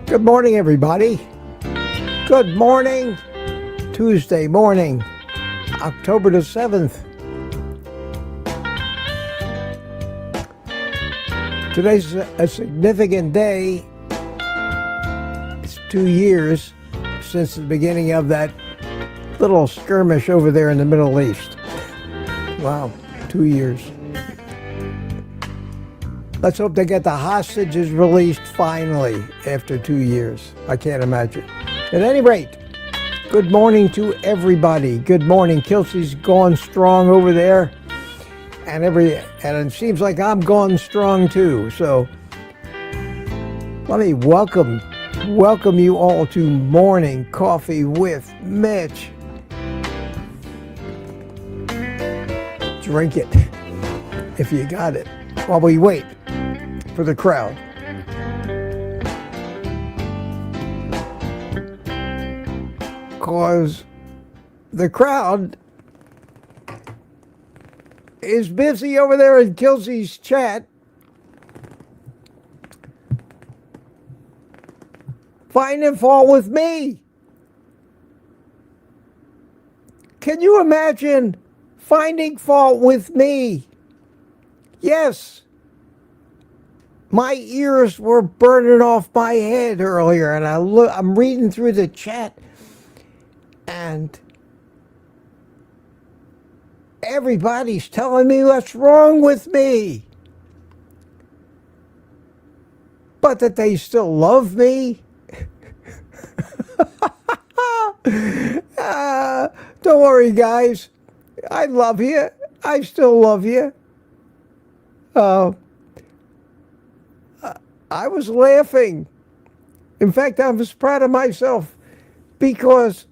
Good morning, everybody. Good morning. Tuesday morning, October the 7th. Today's a significant day. It's 2 years since the beginning of that little skirmish over there in the Middle East. Wow, 2 years. Let's hope they get the hostages released finally after 2 years. I can't imagine. At any rate, good morning to everybody. Good morning. Kelsey's going strong over there. And it seems like I'm going strong too. So let me welcome you all to Morning Coffee with Mitch. Drink it if you got it while we wait for the crowd. Because the crowd is busy over there in Kelsey's chat finding fault with me. Can you imagine finding fault with me? Yes. My ears were burning off my head earlier, and I'm reading through the chat, and everybody's telling me what's wrong with me, but that they still love me. Don't worry, guys. I love you. I still love you. I was laughing. In fact, I was proud of myself because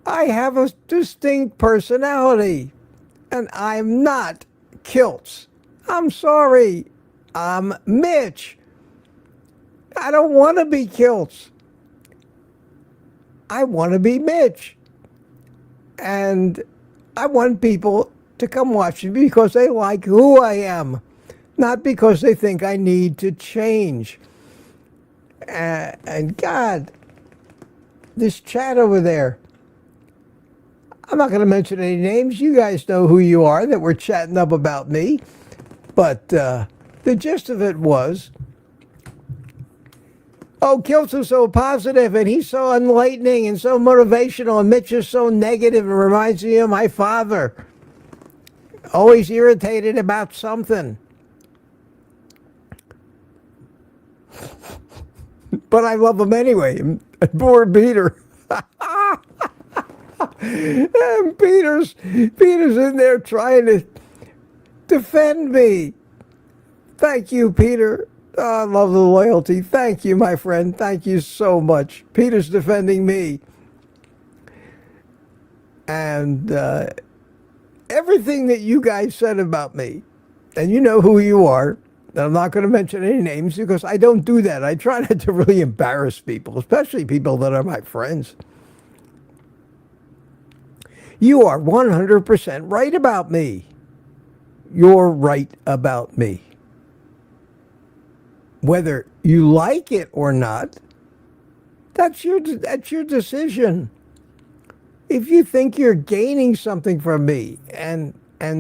I have a distinct personality, and I'm not Kilts. I'm sorry. I'm Mitch. I don't want to be Kilts. I want to be Mitch. And I want people to come watch me because they like who I am, not because they think I need to change. And God, this chat over there, I'm not going to mention any names. You guys know who you are that were chatting up about me. But the gist of it was, oh, Kilts is so positive, and he's so enlightening and so motivational, and Mitch is so negative and reminds me of my father. Always irritated about something. But I love him anyway. Poor Peter. And Peter's in there trying to defend me. Thank you, Peter. Oh, I love the loyalty. Thank you, my friend. Thank you so much. Peter's defending me. And everything that you guys said about me, and you know who you are, and I'm not going to mention any names because I don't do that. I try not to really embarrass people, especially people that are my friends. You are 100% right about me. You're right about me. Whether you like it or not, that's your decision. If you think you're gaining something from me and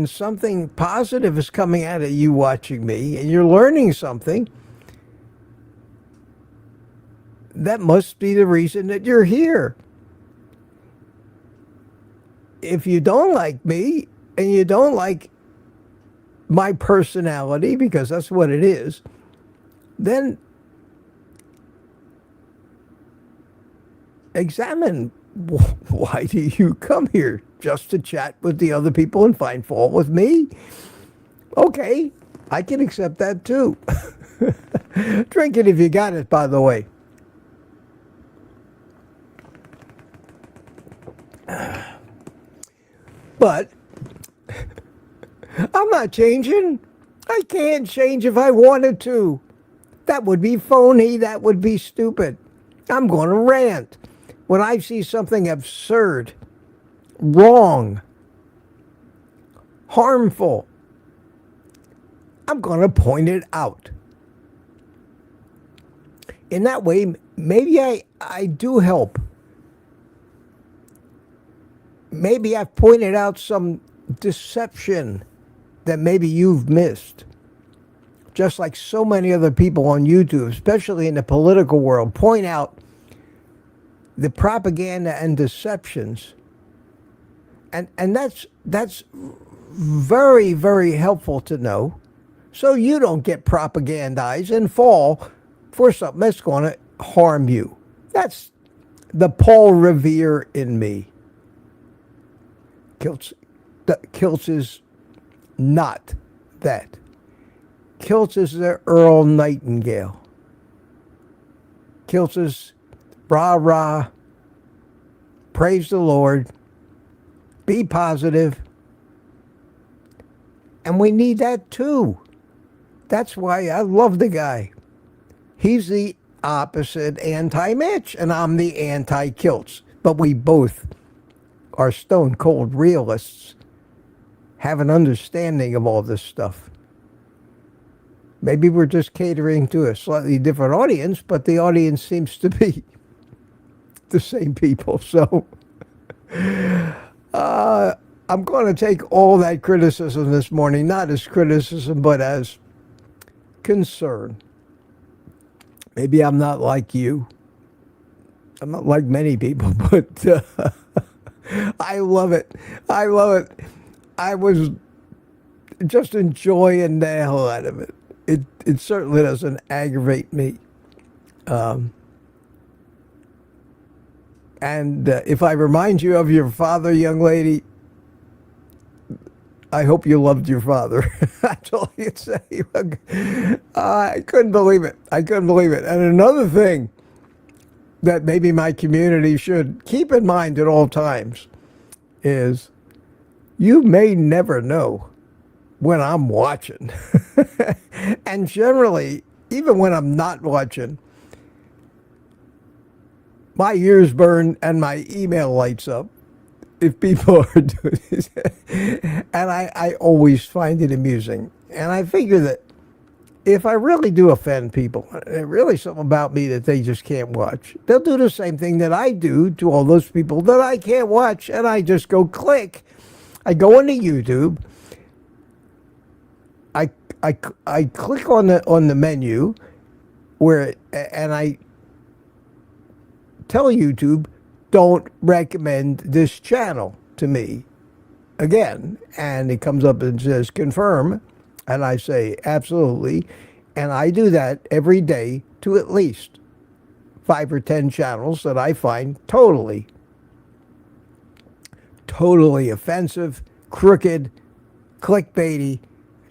something positive is coming out of you watching me and you're learning something, that must be the reason that you're here. If you don't like me and you don't like my personality, because that's what it is, then examine why do you come here? Just to chat with the other people and find fault with me? Okay, I can accept that too. Drink it if you got it, by the way. But I'm not changing. I can't change if I wanted to. That would be phony. That would be stupid. I'm going to rant. When I see something absurd, wrong, harmful, I'm going to point it out. In that way, maybe I do help. Maybe I've pointed out some deception that maybe you've missed. Just like so many other people on YouTube, especially in the political world, point out the propaganda and deceptions. And that's very, very helpful to know, so you don't get propagandized and fall for something that's going to harm you. That's the Paul Revere in me. Kiltz is not that. Kiltz is the Earl Nightingale. Kiltz is rah rah, praise the Lord, be positive, and we need that too. That's why I love the guy. He's the opposite anti-Mitch, and I'm the anti-Kiltz. But we both are stone-cold realists, have an understanding of all this stuff. Maybe we're just catering to a slightly different audience, but the audience seems to be the same people. So I'm going to take all that criticism this morning, not as criticism, but as concern. Maybe I'm not like you. I'm not like many people, but I love it. I love it. I was just enjoying the hell out of it. It certainly doesn't aggravate me. And if I remind you of your father, young lady, I hope you loved your father. That's all I can say. I couldn't believe it. I couldn't believe it. And another thing that maybe my community should keep in mind at all times is you may never know when I'm watching. And generally, even when I'm not watching, my ears burn and my email lights up if people are doing this. And I always find it amusing. And I figure that if I really do offend people, really something about me that they just can't watch, they'll do the same thing that I do to all those people that I can't watch, and I just go click. I go into YouTube. I click on the menu and I tell YouTube, don't recommend this channel to me again. And it comes up and says confirm, and I say absolutely. And I do that every day to at least 5 or 10 channels that I find totally offensive, crooked, clickbaity.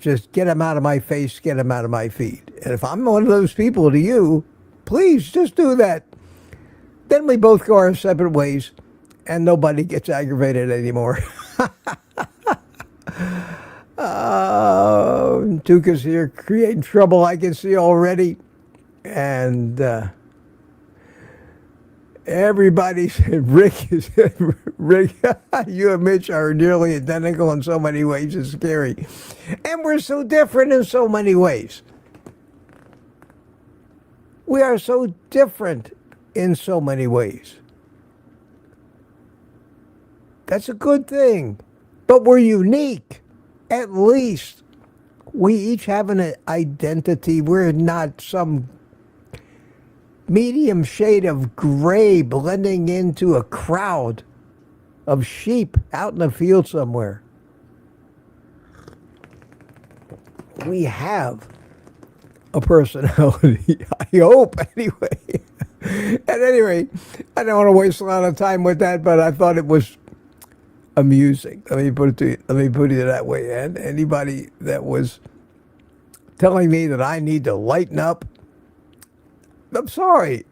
Just get them out of my face, get them out of my feed. And if I'm one of those people to you, please just do that. Then we both go our separate ways, and nobody gets aggravated anymore. Tuca's here creating trouble, I can see already. And everybody said, Rick, you and Mitch are nearly identical in so many ways. It's scary. And we're so different in so many ways. We are so different in so many ways. That's a good thing. But we're unique. At least we each have an identity. We're not some medium shade of gray blending into a crowd of sheep out in the field somewhere. We have a personality, I hope, anyway. At any rate, I don't want to waste a lot of time with that, but I thought it was amusing. Let me put it that way. And anybody that was telling me that I need to lighten up, I'm sorry.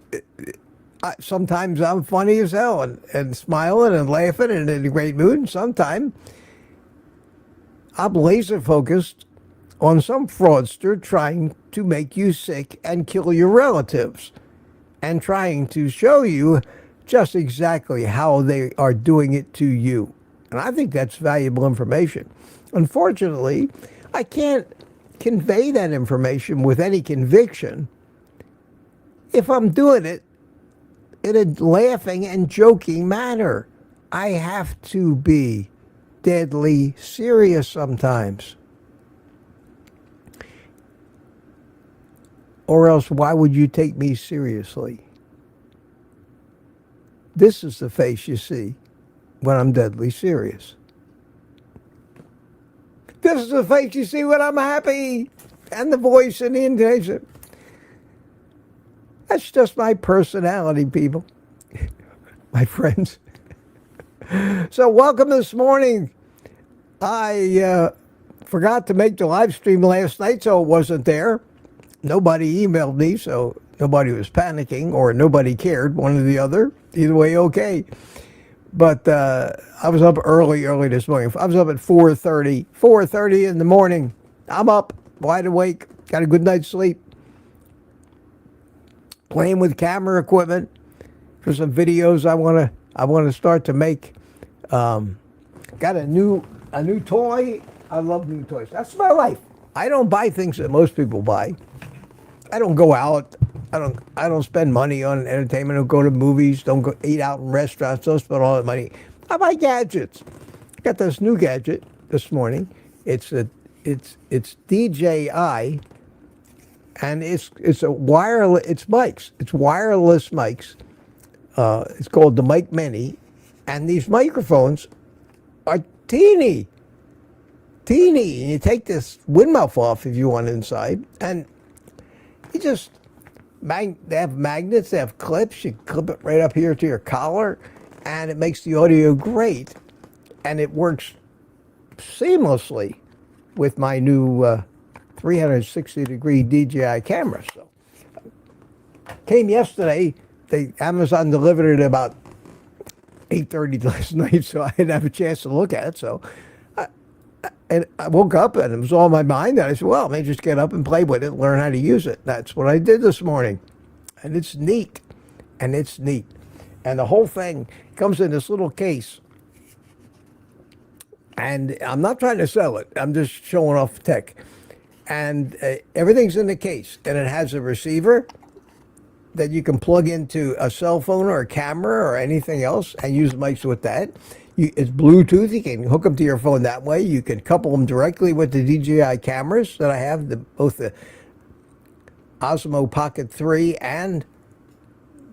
Sometimes I'm funny as hell and smiling and laughing and in a great mood. And sometimes I'm laser focused on some fraudster trying to make you sick and kill your relatives and trying to show you just exactly how they are doing it to you. And I think that's valuable information. Unfortunately, I can't convey that information with any conviction if I'm doing it in a laughing and joking manner. I have to be deadly serious sometimes. Or else, why would you take me seriously? This is the face you see when I'm deadly serious. This is the face you see when I'm happy, and the voice and the intonation. That's just my personality, people. My friends. So welcome this morning. I forgot to make the live stream last night, so it wasn't there. Nobody emailed me, so nobody was panicking, or nobody cared, one or the other. Either way, okay. But I was up early this morning. I was up at 4:30 in the morning. I'm up, wide awake, got a good night's sleep. Playing with camera equipment for some videos I want to start to make. Got a new toy. I love new toys. That's my life. I don't buy things that most people buy. I don't go out. I don't spend money on entertainment. I don't go to movies. Don't go eat out in restaurants. Don't spend all that money. I buy gadgets. Got this new gadget this morning. It's DJI, and it's a wireless. It's mics. It's wireless mics. It's called the Mic Mini, and these microphones are teeny. And you take this wind muff off if you want inside, and you just, they have magnets, they have clips. You clip it right up here to your collar, and it makes the audio great, and it works seamlessly with my new 360-degree DJI camera. So, came yesterday. Amazon delivered it about 8:30 last night, so I didn't have a chance to look at it. So, I woke up and it was all in my mind. And I said, well, I may just get up and play with it, learn how to use it. That's what I did this morning. And it's neat. And the whole thing comes in this little case. And I'm not trying to sell it. I'm just showing off tech. And everything's in the case. And it has a receiver that you can plug into a cell phone or a camera or anything else and use mics with that. It's Bluetooth. You can hook them to your phone that way. You can couple them directly with the DJI cameras that I have, both the Osmo Pocket 3 and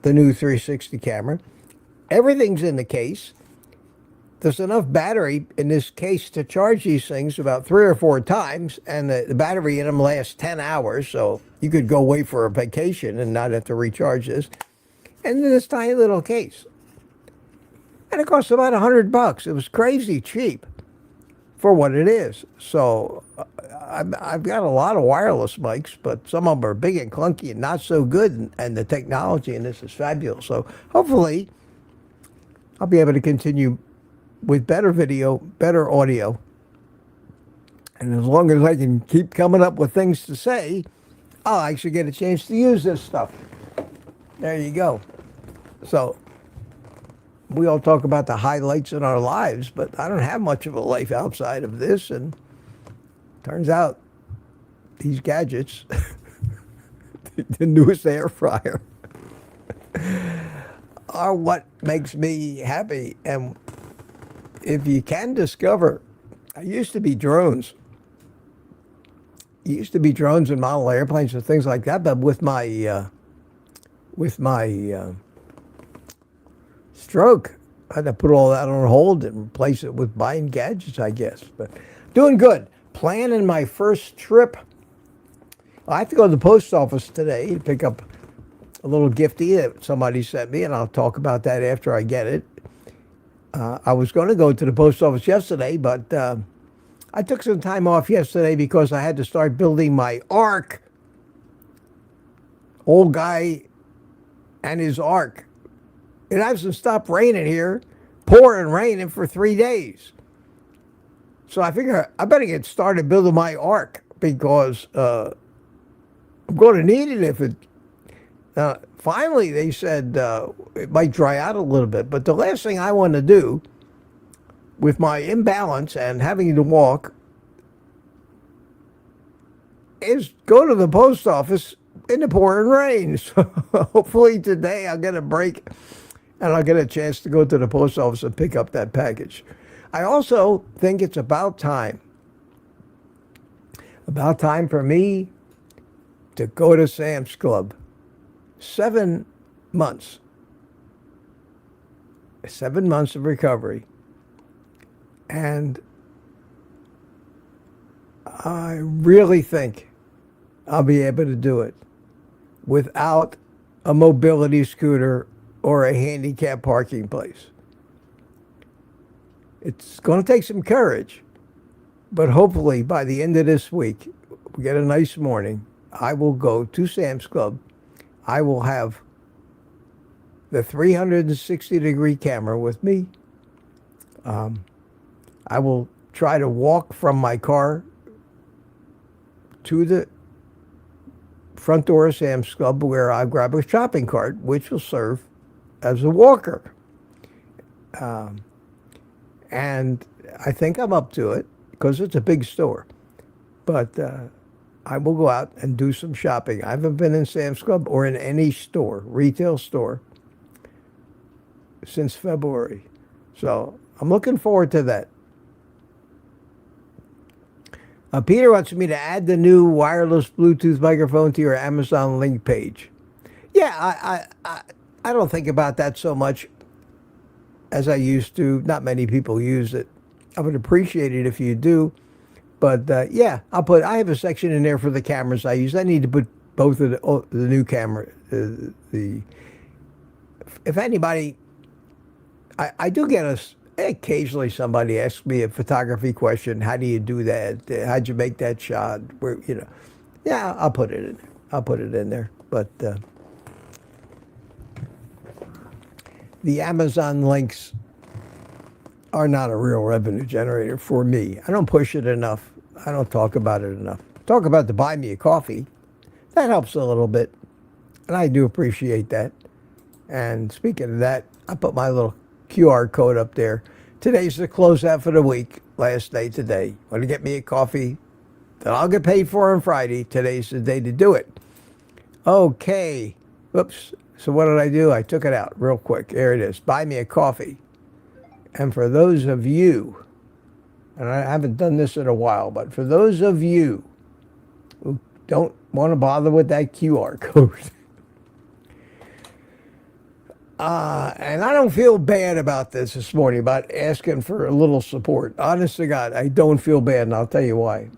the new 360 camera. Everything's in the case. There's enough battery in this case to charge these things about 3 or 4 times, and the battery in them lasts 10 hours, so you could go away for a vacation and not have to recharge this. And in this tiny little case. And it cost about $100. It was crazy cheap for what it is. So I've got a lot of wireless mics, but some of them are big and clunky and not so good, and the technology in this is fabulous. So hopefully I'll be able to continue with better video, better audio. And as long as I can keep coming up with things to say, I'll actually get a chance to use this stuff. There you go. So we all talk about the highlights in our lives, but I don't have much of a life outside of this. And turns out these gadgets, the newest air fryer, are what makes me happy. And if you can discover, I used to be drones. And model airplanes and things like that, but with my stroke, I had to put all that on hold and replace it with buying gadgets, I guess. But doing good. Planning my first trip. I have to go to the post office today to pick up a little gifty that somebody sent me, and I'll talk about that after I get it. I was going to go to the post office yesterday, but I took some time off yesterday because I had to start building my ark. Old guy and his ark. It hasn't stopped raining here, pouring raining for 3 days. So I figure I better get started building my ark because I'm going to need it if it... finally, they said it might dry out a little bit. But the last thing I want to do with my imbalance and having to walk is go to the post office in the pouring rain. So hopefully today I'll get a break and I'll get a chance to go to the post office and pick up that package. I also think it's about time for me to go to Sam's Club. 7 months. 7 months of recovery. And I really think I'll be able to do it without a mobility scooter or a handicap parking place. It's going to take some courage, but hopefully by the end of this week, we get a nice morning, I will go to Sam's Club. I will have the 360-degree camera with me. I will try to walk from my car to the front door of Sam's Club where I grab a shopping cart, which will serve as a walker. And I think I'm up to it because it's a big store. But I will go out and do some shopping. I haven't been in Sam's Club or in any store, retail store, since February. So I'm looking forward to that. Peter wants me to add the new wireless Bluetooth microphone to your Amazon link page. Yeah, I don't think about that so much as I used to. Not many people use it. I would appreciate it if you do. But yeah, I have a section in there for the cameras I use. I need to put both of the new camera. If anybody, I do get occasionally somebody asks me a photography question. How do you do that? How'd you make that shot? Where, yeah, I'll put it in there. I'll put it in there. But the Amazon links are not a real revenue generator for me. I don't push it enough. I don't talk about it enough. Talk about the buy me a coffee. That helps a little bit. And I do appreciate that. And speaking of that, I put my little QR code up there. Today's the closeout for the week. Last day today. Want to get me a coffee that I'll get paid for on Friday. Today's the day to do it. Okay. Whoops. So what did I do? I took it out real quick. There it is. Buy me a coffee. And for those of you, and I haven't done this in a while, but for those of you who don't want to bother with that QR code, and I don't feel bad about this morning, about asking for a little support. Honest to God, I don't feel bad, and I'll tell you why.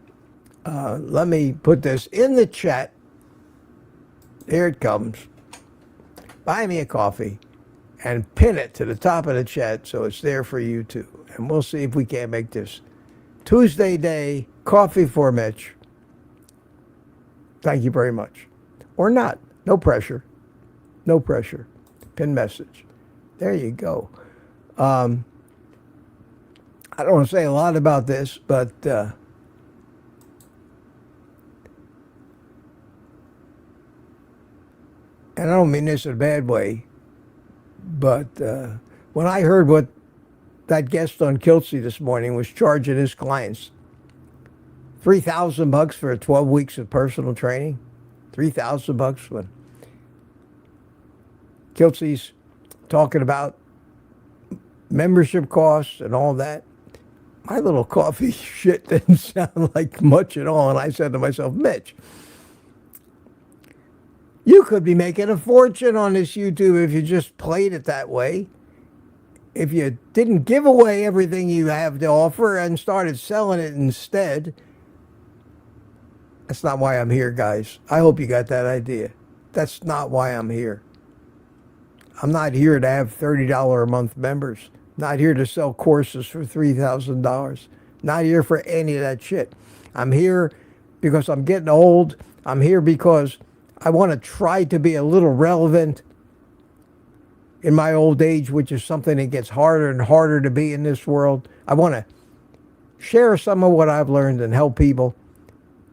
Let me put this in the chat. Here it comes. Buy me a coffee. And pin it to the top of the chat so it's there for you too. And we'll see if we can't make this Tuesday day coffee for Mitch. Thank you very much. Or not. No pressure. No pressure. Pin message. There you go. I don't want to say a lot about this, but and I don't mean this in a bad way. But when I heard what that guest on Kiltsy this morning was charging his clients, $3,000 for 12 weeks of personal training, $3,000 when Kiltsy's talking about membership costs and all that, my little coffee shit didn't sound like much at all. And I said to myself, Mitch, you could be making a fortune on this YouTube if you just played it that way. If you didn't give away everything you have to offer and started selling it instead. That's not why I'm here, guys. I hope you got that idea. That's not why I'm here. I'm not here to have $30 a month members. Not here to sell courses for $3,000. Not here for any of that shit. I'm here because I'm getting old. I'm here because I want to try to be a little relevant in my old age, which is something that gets harder and harder to be in this world. I want to share some of what I've learned and help people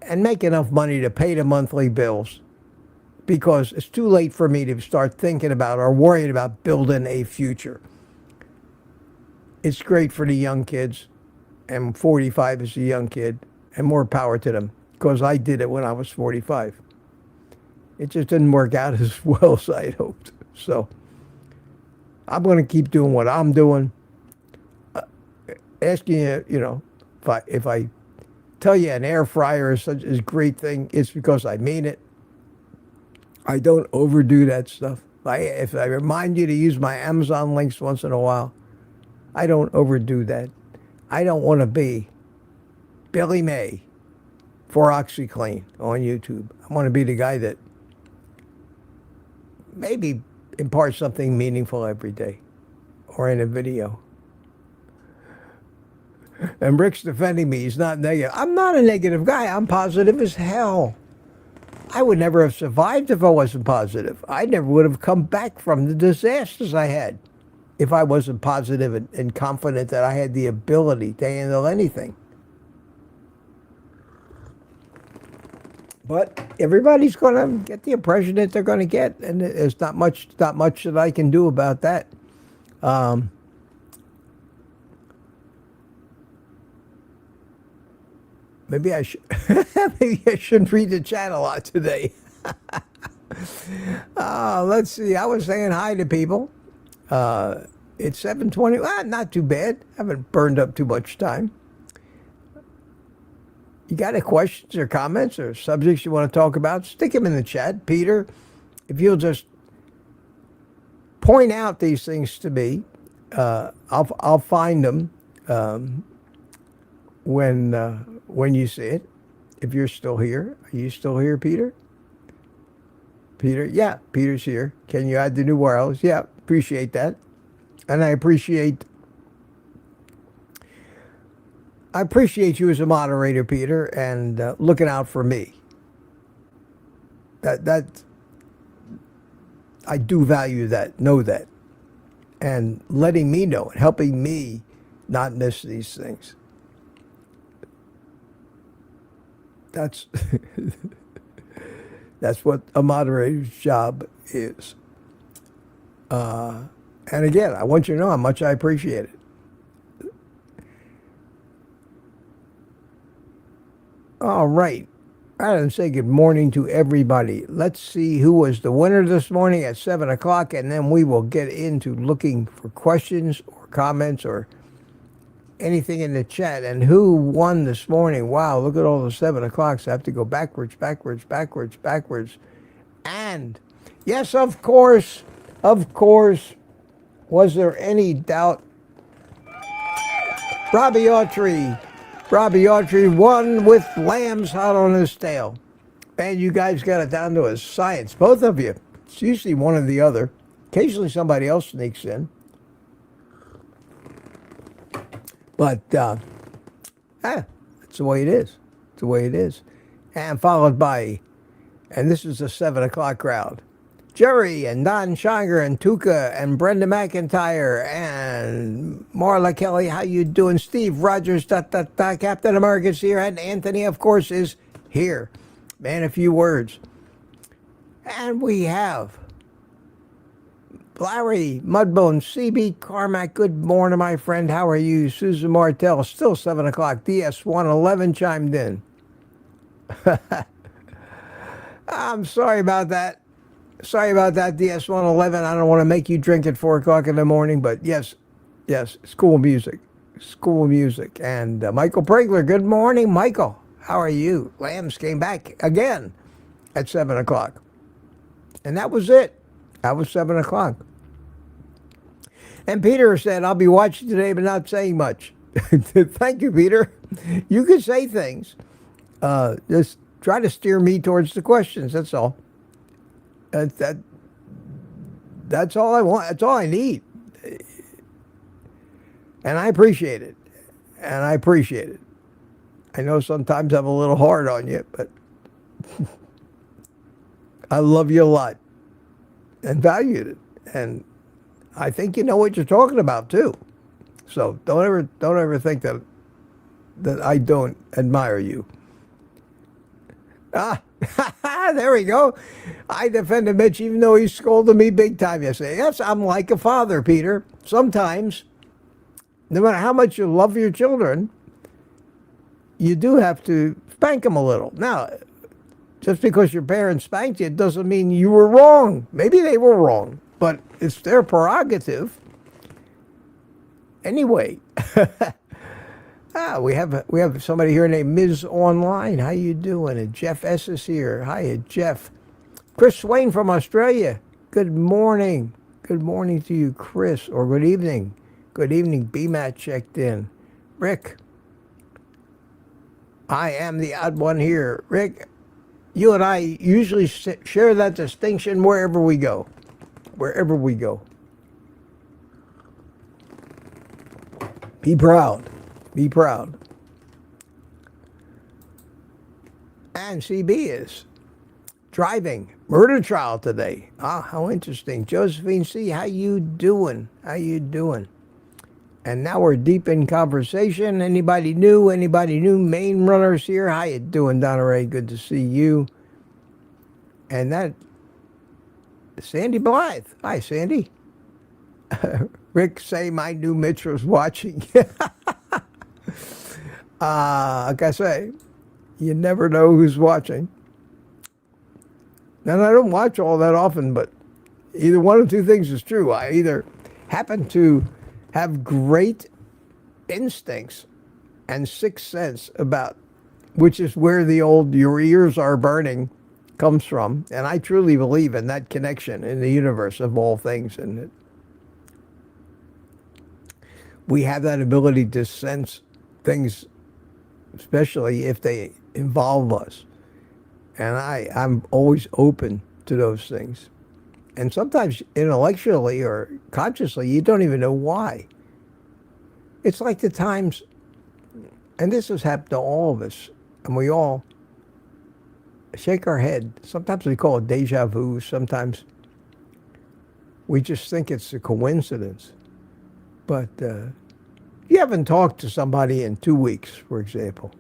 and make enough money to pay the monthly bills, because it's too late for me to start thinking about or worrying about building a future. It's great for the young kids, and 45 is a young kid, and more power to them, because I did it when I was 45. It just didn't work out as well as I had hoped. So I'm going to keep doing what I'm doing. Asking you, you know, if I tell you an air fryer is such a great thing, it's because I mean it. I don't overdo that stuff. If I remind you to use my Amazon links once in a while, I don't overdo that. I don't want to be Billy May for OxyClean on YouTube. I want to be the guy that maybe imparts something meaningful every day or in a video. And Rick's defending me. He's not negative. I'm not a negative guy. I'm positive as hell. I would never have survived if I wasn't positive. I never would have come back from the disasters I had if I wasn't positive and confident that I had the ability to handle anything. But everybody's going to get the impression that they're going to get, and there's not much that I can do about that. Maybe I should. Maybe I shouldn't read the chat a lot today. Let's see. I was saying hi to people. It's 7:20. Not too bad. Haven't burned up too much time. You got any questions or comments or subjects you want to talk about? Stick them in the chat, Peter. If you'll just point out these things to me, I'll find them when you see it. If you're still here, are you still here, Peter? Peter, yeah, Peter's here. Can you add the new wireless? Yeah, appreciate that, and I appreciate you as a moderator, Peter, and looking out for me. That I do value that, know that, and letting me know and helping me not miss these things. That's that's what a moderator's job is. And again, I want you to know how much I appreciate it. All right. I didn't say good morning to everybody. Let's see who was the winner this morning at 7 o'clock, and then we will get into looking for questions or comments or anything in the chat. And who won this morning? Wow, look at all the 7 o'clocks. I have to go backwards. And yes, of course, was there any doubt? Robbie Autry won with lambs hot on his tail. And you guys got it down to a science, both of you. It's usually one or the other. Occasionally somebody else sneaks in. But that's the way it is. It's the way it is. And followed by, and this is the 7 o'clock crowd, Jerry and Don Shiger and Tuka and Brenda McIntyre and Marla Kelly. How you doing? Steve Rogers, Captain America's here, and Anthony, of course, is here. Man, a few words. And we have Larry Mudbone, CB Carmack. Good morning, my friend. How are you? Susan Martell, still 7 o'clock. DS111 chimed in. I'm sorry about that. Sorry about that, DS111. I don't want to make you drink at 4 o'clock in the morning, but yes, school music. And Michael Pregler, good morning, Michael. How are you? Lambs came back again at 7 o'clock. And that was it. That was 7 o'clock. And Peter said, I'll be watching today, but not saying much. Thank you, Peter. You can say things. Just try to steer me towards the questions, that's all. That's all I want. That's all I need. And I appreciate it. And I appreciate it. I know sometimes I'm a little hard on you, but I love you a lot and valued it. And I think you know what you're talking about too. So don't ever think that I don't admire you. There we go. I defended Mitch even though he scolded me big time yesterday. Yes, I'm like a father, Peter. Sometimes, no matter how much you love your children, you do have to spank them a little. Now, just because your parents spanked you doesn't mean you were wrong. Maybe they were wrong, but it's their prerogative. Anyway, we have somebody here named Ms. Online. How you doing? And Jeff S. is here. Hiya, Jeff. Chris Swain from Australia. Good morning. Good morning to you, Chris, or good evening. Good evening. BMAT checked in. Rick. I am the odd one here. Rick, you and I usually share that distinction wherever we go. Wherever we go. Be proud. Be proud. And CB is driving. Murder trial today. How interesting. Josephine C., how you doing? How you doing? And now we're deep in conversation. Anybody new? Anybody new? Main runners here. How you doing, Donna Ray? Good to see you. And that, Sandy Blythe. Hi, Sandy. Rick saying I knew Mitch was watching. Like I say, you never know who's watching. And I don't watch all that often, but either one of two things is true. I either happen to have great instincts and sixth sense about which is where the old your ears are burning comes from. And I truly believe in that connection in the universe of all things. And we have that ability to sense things, especially if they involve us. And I'm always open to those things. And sometimes intellectually or consciously, you don't even know why. It's like the times, and this has happened to all of us, and we all shake our head. Sometimes we call it deja vu. Sometimes we just think it's a coincidence. But you haven't talked to somebody in 2 weeks, for example.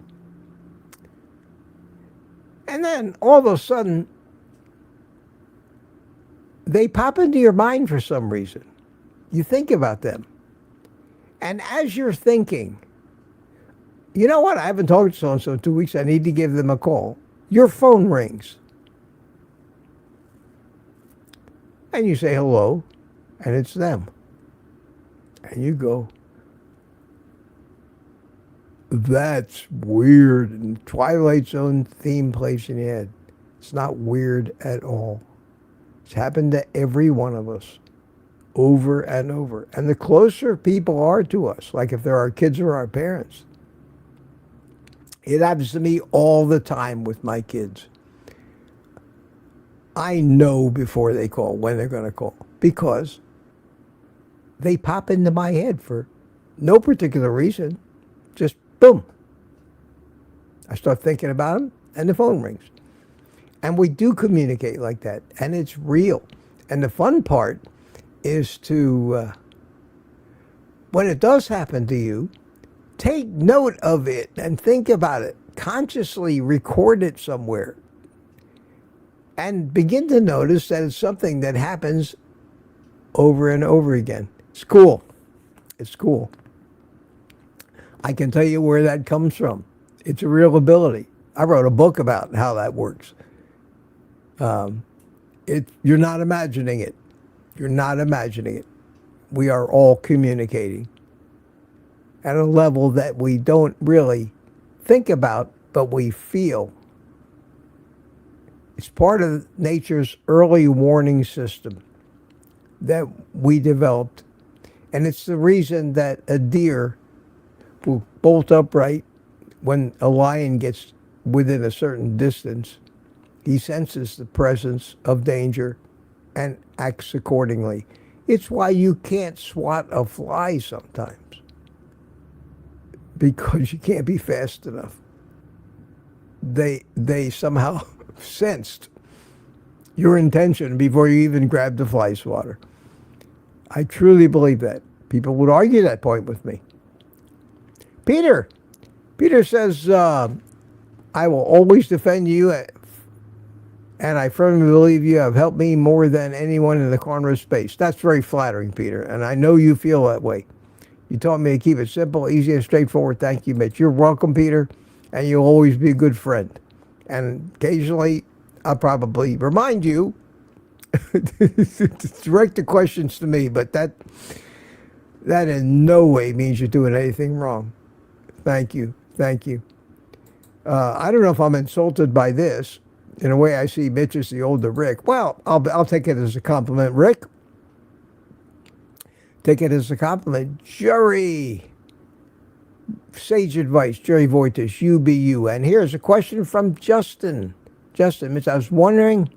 And then all of a sudden, they pop into your mind for some reason. You think about them. And as you're thinking, you know what? I haven't talked to so-and-so in 2 weeks. I need to give them a call. Your phone rings. And you say hello, and it's them. And you go, that's weird. And Twilight Zone theme plays in your head. It's not weird at all. It's happened to every one of us over and over. And the closer people are to us, like if they're our kids or our parents, it happens to me all the time with my kids. I know before they call when they're going to call because they pop into my head for no particular reason. Just boom. I start thinking about them and the phone rings. And we do communicate like that, and it's real. And the fun part is to, when it does happen to you, take note of it and think about it. Consciously record it somewhere. And begin to notice that it's something that happens over and over again. It's cool. It's cool. I can tell you where that comes from. It's a real ability. I wrote a book about how that works. You're not imagining it. You're not imagining it. We are all communicating at a level that we don't really think about, but we feel. It's part of nature's early warning system that we developed. And it's the reason that a deer will bolt upright when a lion gets within a certain distance. He senses the presence of danger and acts accordingly. It's why you can't swat a fly sometimes, because you can't be fast enough. They somehow sensed your intention before you even grabbed the fly swatter. I truly believe that. People would argue that point with me. Peter says, I will always defend you, and I firmly believe you have helped me more than anyone in the carnivore space. That's very flattering, Peter, and I know you feel that way. You taught me to keep it simple, easy, and straightforward. Thank you, Mitch. You're welcome, Peter, and you'll always be a good friend. And occasionally, I'll probably remind you to direct the questions to me, but that in no way means you're doing anything wrong. Thank you. Thank you. I don't know if I'm insulted by this. In a way, I see Mitch as the older Rick. Well, I'll take it as a compliment, Rick. Take it as a compliment. Jerry. Sage advice, Jerry Voitis, UBU. And here's a question from Justin. Justin, Mitch, I was wondering,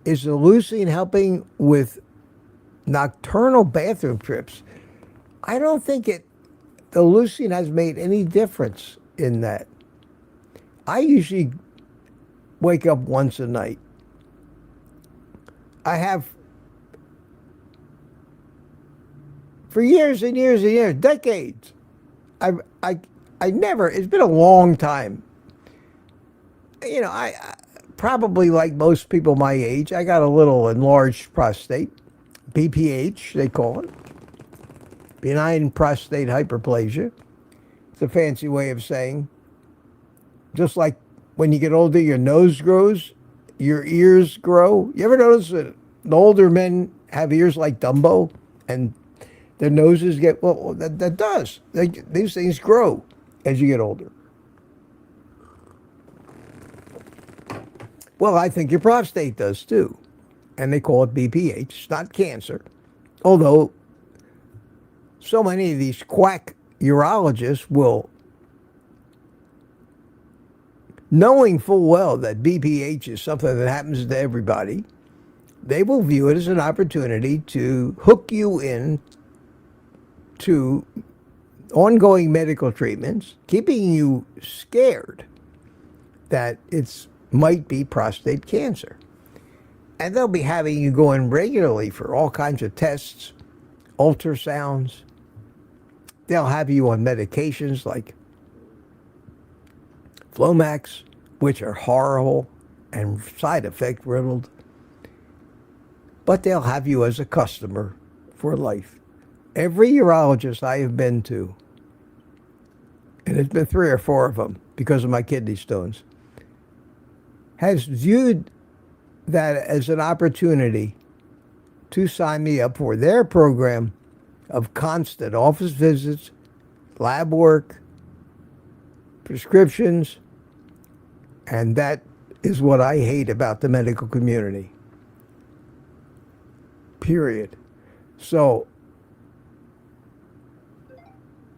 is the leucine helping with nocturnal bathroom trips? I don't think the leucine has made any difference in that. I usually wake up once a night. I have for years and years and years, decades. I never, it's been a long time. You know, I probably, like most people my age, I got a little enlarged prostate, BPH, they call it. Benign prostate hyperplasia. It's a fancy way of saying, just like when you get older, your nose grows, your ears grow. You ever notice that the older men have ears like Dumbo and their noses get, well, that does. These things grow as you get older. Well, I think your prostate does too. And they call it BPH. It's not cancer. Although so many of these quack urologists will, knowing full well that BPH is something that happens to everybody, they will view it as an opportunity to hook you in to ongoing medical treatments, keeping you scared that it might be prostate cancer. And they'll be having you go in regularly for all kinds of tests, ultrasounds. They'll have you on medications like Flomax, which are horrible and side effect riddled. But they'll have you as a customer for life. Every urologist I have been to, and it's been 3 or 4 of them because of my kidney stones, has viewed that as an opportunity to sign me up for their program of constant office visits, lab work, prescriptions, and that is what I hate about the medical community. Period. So,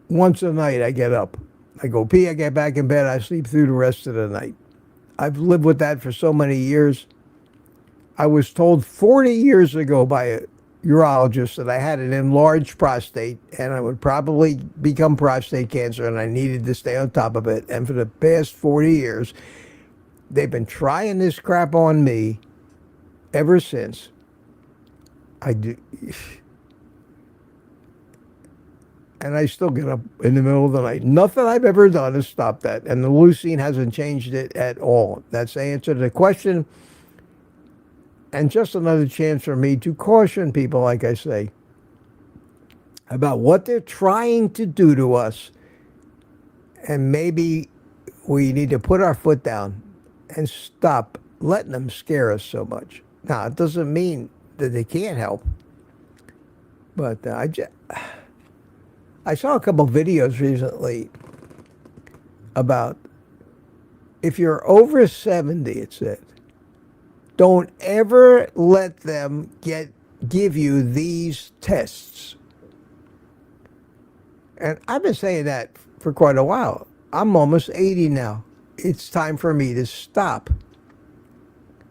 once a night I get up. I go pee, I get back in bed, I sleep through the rest of the night. I've lived with that for so many years. I was told 40 years ago by a urologist that I had an enlarged prostate and I would probably become prostate cancer and I needed to stay on top of it. And for the past 40 years, they've been trying this crap on me ever since. And I still get up in the middle of the night. Nothing I've ever done has stopped that. And the leucine hasn't changed it at all. That's the answer to the question. And just another chance for me to caution people, like I say, about what they're trying to do to us. And maybe we need to put our foot down and stop letting them scare us so much. Now, it doesn't mean that they can't help. But I saw a couple videos recently about if you're over 70, it said, don't ever let them give you these tests. And I've been saying that for quite a while. I'm almost 80 now. It's time for me to stop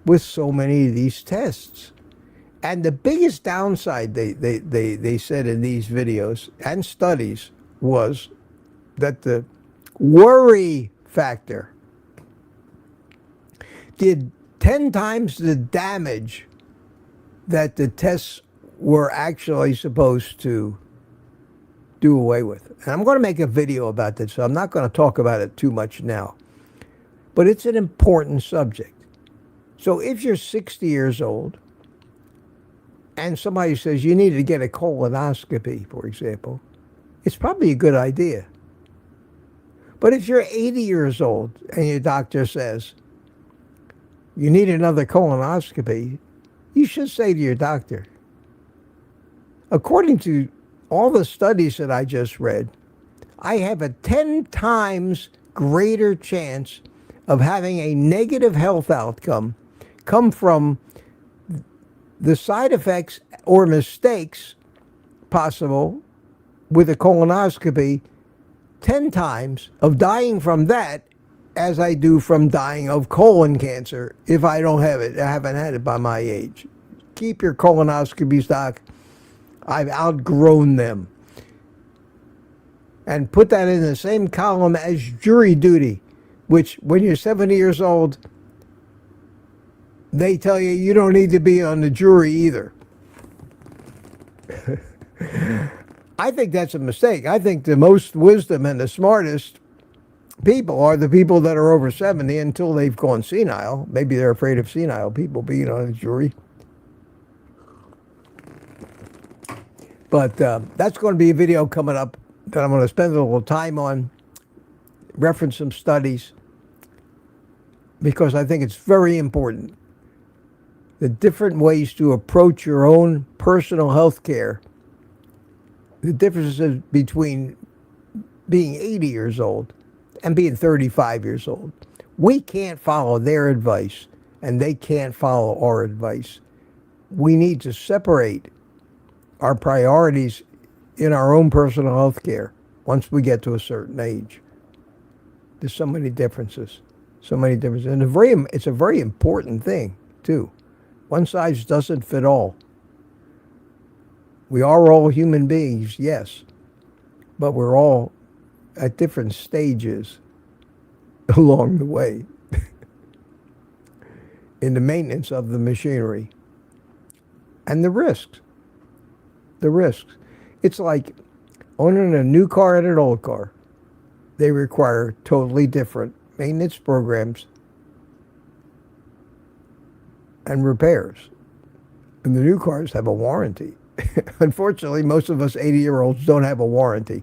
with so many of these tests. And the biggest downside they said in these videos and studies was that the worry factor did 10 times the damage that the tests were actually supposed to do away with. And I'm going to make a video about this, so I'm not going to talk about it too much now. But it's an important subject. So if you're 60 years old and somebody says you need to get a colonoscopy, for example, it's probably a good idea. But if you're 80 years old and your doctor says you need another colonoscopy, you should say to your doctor, according to all the studies that I just read, I have a 10 times greater chance of having a negative health outcome come from the side effects or mistakes possible with a colonoscopy, 10 times of dying from that as I do from dying of colon cancer if I don't have it. I haven't had it by my age. Keep your colonoscopies, doc. I've outgrown them. And put that in the same column as jury duty, which when you're 70 years old, they tell you you don't need to be on the jury either. I think that's a mistake. I think the most wisdom and the smartest people are the people that are over 70 until they've gone senile. Maybe they're afraid of senile people being on a jury. But that's going to be a video coming up that I'm going to spend a little time on, reference some studies, because I think it's very important. The different ways to approach your own personal health care, the differences between being 80 years old and being 35 years old. We can't follow their advice, and they can't follow our advice. We need to separate our priorities in our own personal health care once we get to a certain age. There's so many differences. So many differences. And it's a very important thing, too. One size doesn't fit all. We are all human beings, yes, but we're all at different stages along the way in the maintenance of the machinery. And the risks. The risks. It's like owning a new car and an old car. They require totally different maintenance programs and repairs. And the new cars have a warranty. Unfortunately, most of us 80-year-olds don't have a warranty.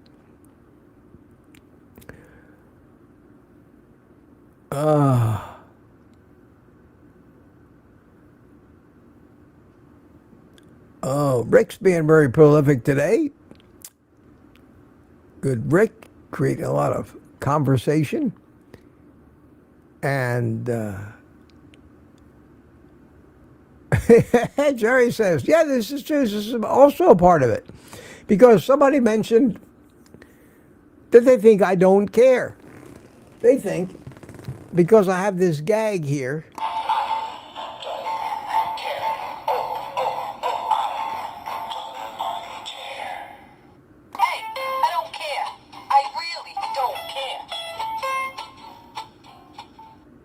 Rick's being very prolific today. Good Rick, creating a lot of conversation. And Jerry says, yeah, this is true. This is also a part of it. Because somebody mentioned that they think I don't care. They think because I have this gag here.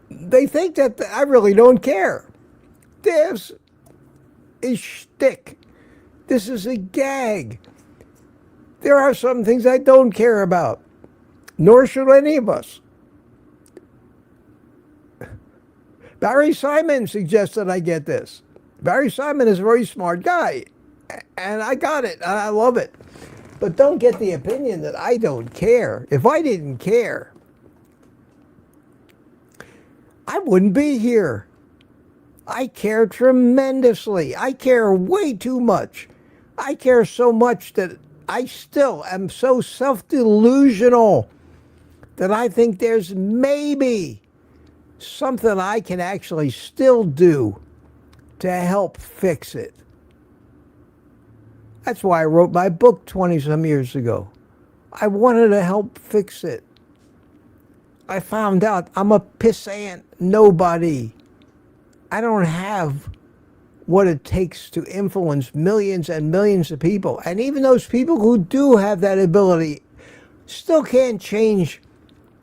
They think that I really don't care. This is shtick. This is a gag. There are some things I don't care about, nor should any of us. Barry Simon suggested I get this. Barry Simon is a very smart guy, and I got it, and I love it. But don't get the opinion that I don't care. If I didn't care, I wouldn't be here. I care tremendously. I care way too much. I care so much that I still am so self-delusional that I think there's maybe something I can actually still do to help fix it. That's why I wrote my book 20-some years ago. I wanted to help fix it. I found out I'm a pissant nobody. I don't have what it takes to influence millions and millions of people. And even those people who do have that ability still can't change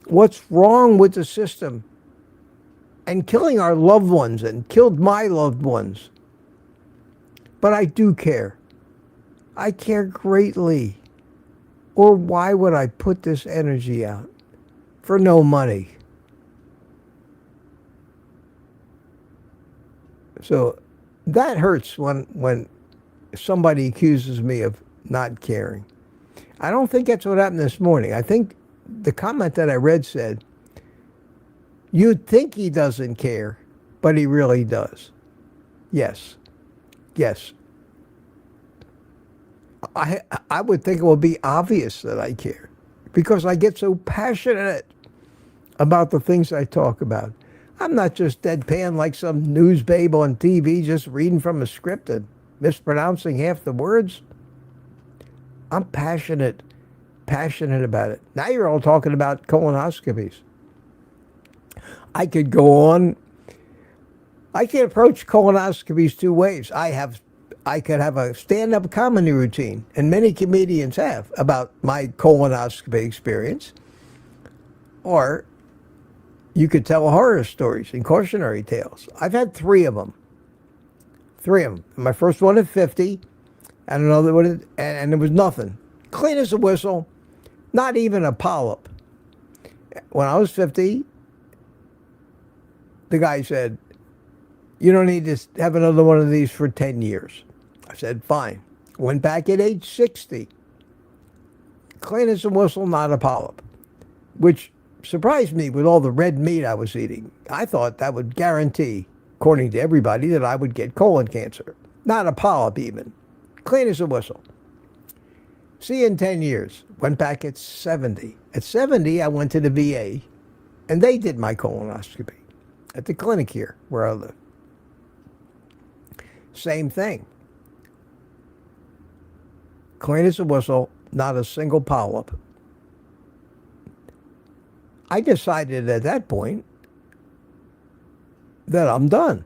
what's wrong with the system and killing our loved ones and killed my loved ones. But I do care. I care greatly. Or why would I put this energy out for no money? So that hurts when somebody accuses me of not caring. I don't think that's what happened this morning. I think the comment that I read said, you'd think he doesn't care, but he really does. Yes. Yes. I would think it would be obvious that I care because I get so passionate about the things I talk about. I'm not just deadpan like some news babe on TV just reading from a script and mispronouncing half the words. I'm passionate about it. Now you're all talking about colonoscopies. I could go on. I can approach colonoscopies two ways. I could have a stand-up comedy routine, and many comedians have, about my colonoscopy experience. Or you could tell horror stories and cautionary tales. I've had three of them. My first one at 50, and another one, and it was nothing. Clean as a whistle, not even a polyp. When I was 50, the guy said, you don't need to have another one of these for 10 years. I said, fine. Went back at age 60. Clean as a whistle, not a polyp. Which surprised me with all the red meat I was eating. I thought that would guarantee, according to everybody, that I would get colon cancer. Not a polyp even. Clean as a whistle. See you in 10 years. Went back at 70. At 70, I went to the VA, and they did my colonoscopy at the clinic here where I live. Same thing. Clean as a whistle, not a single polyp. I decided at that point that I'm done.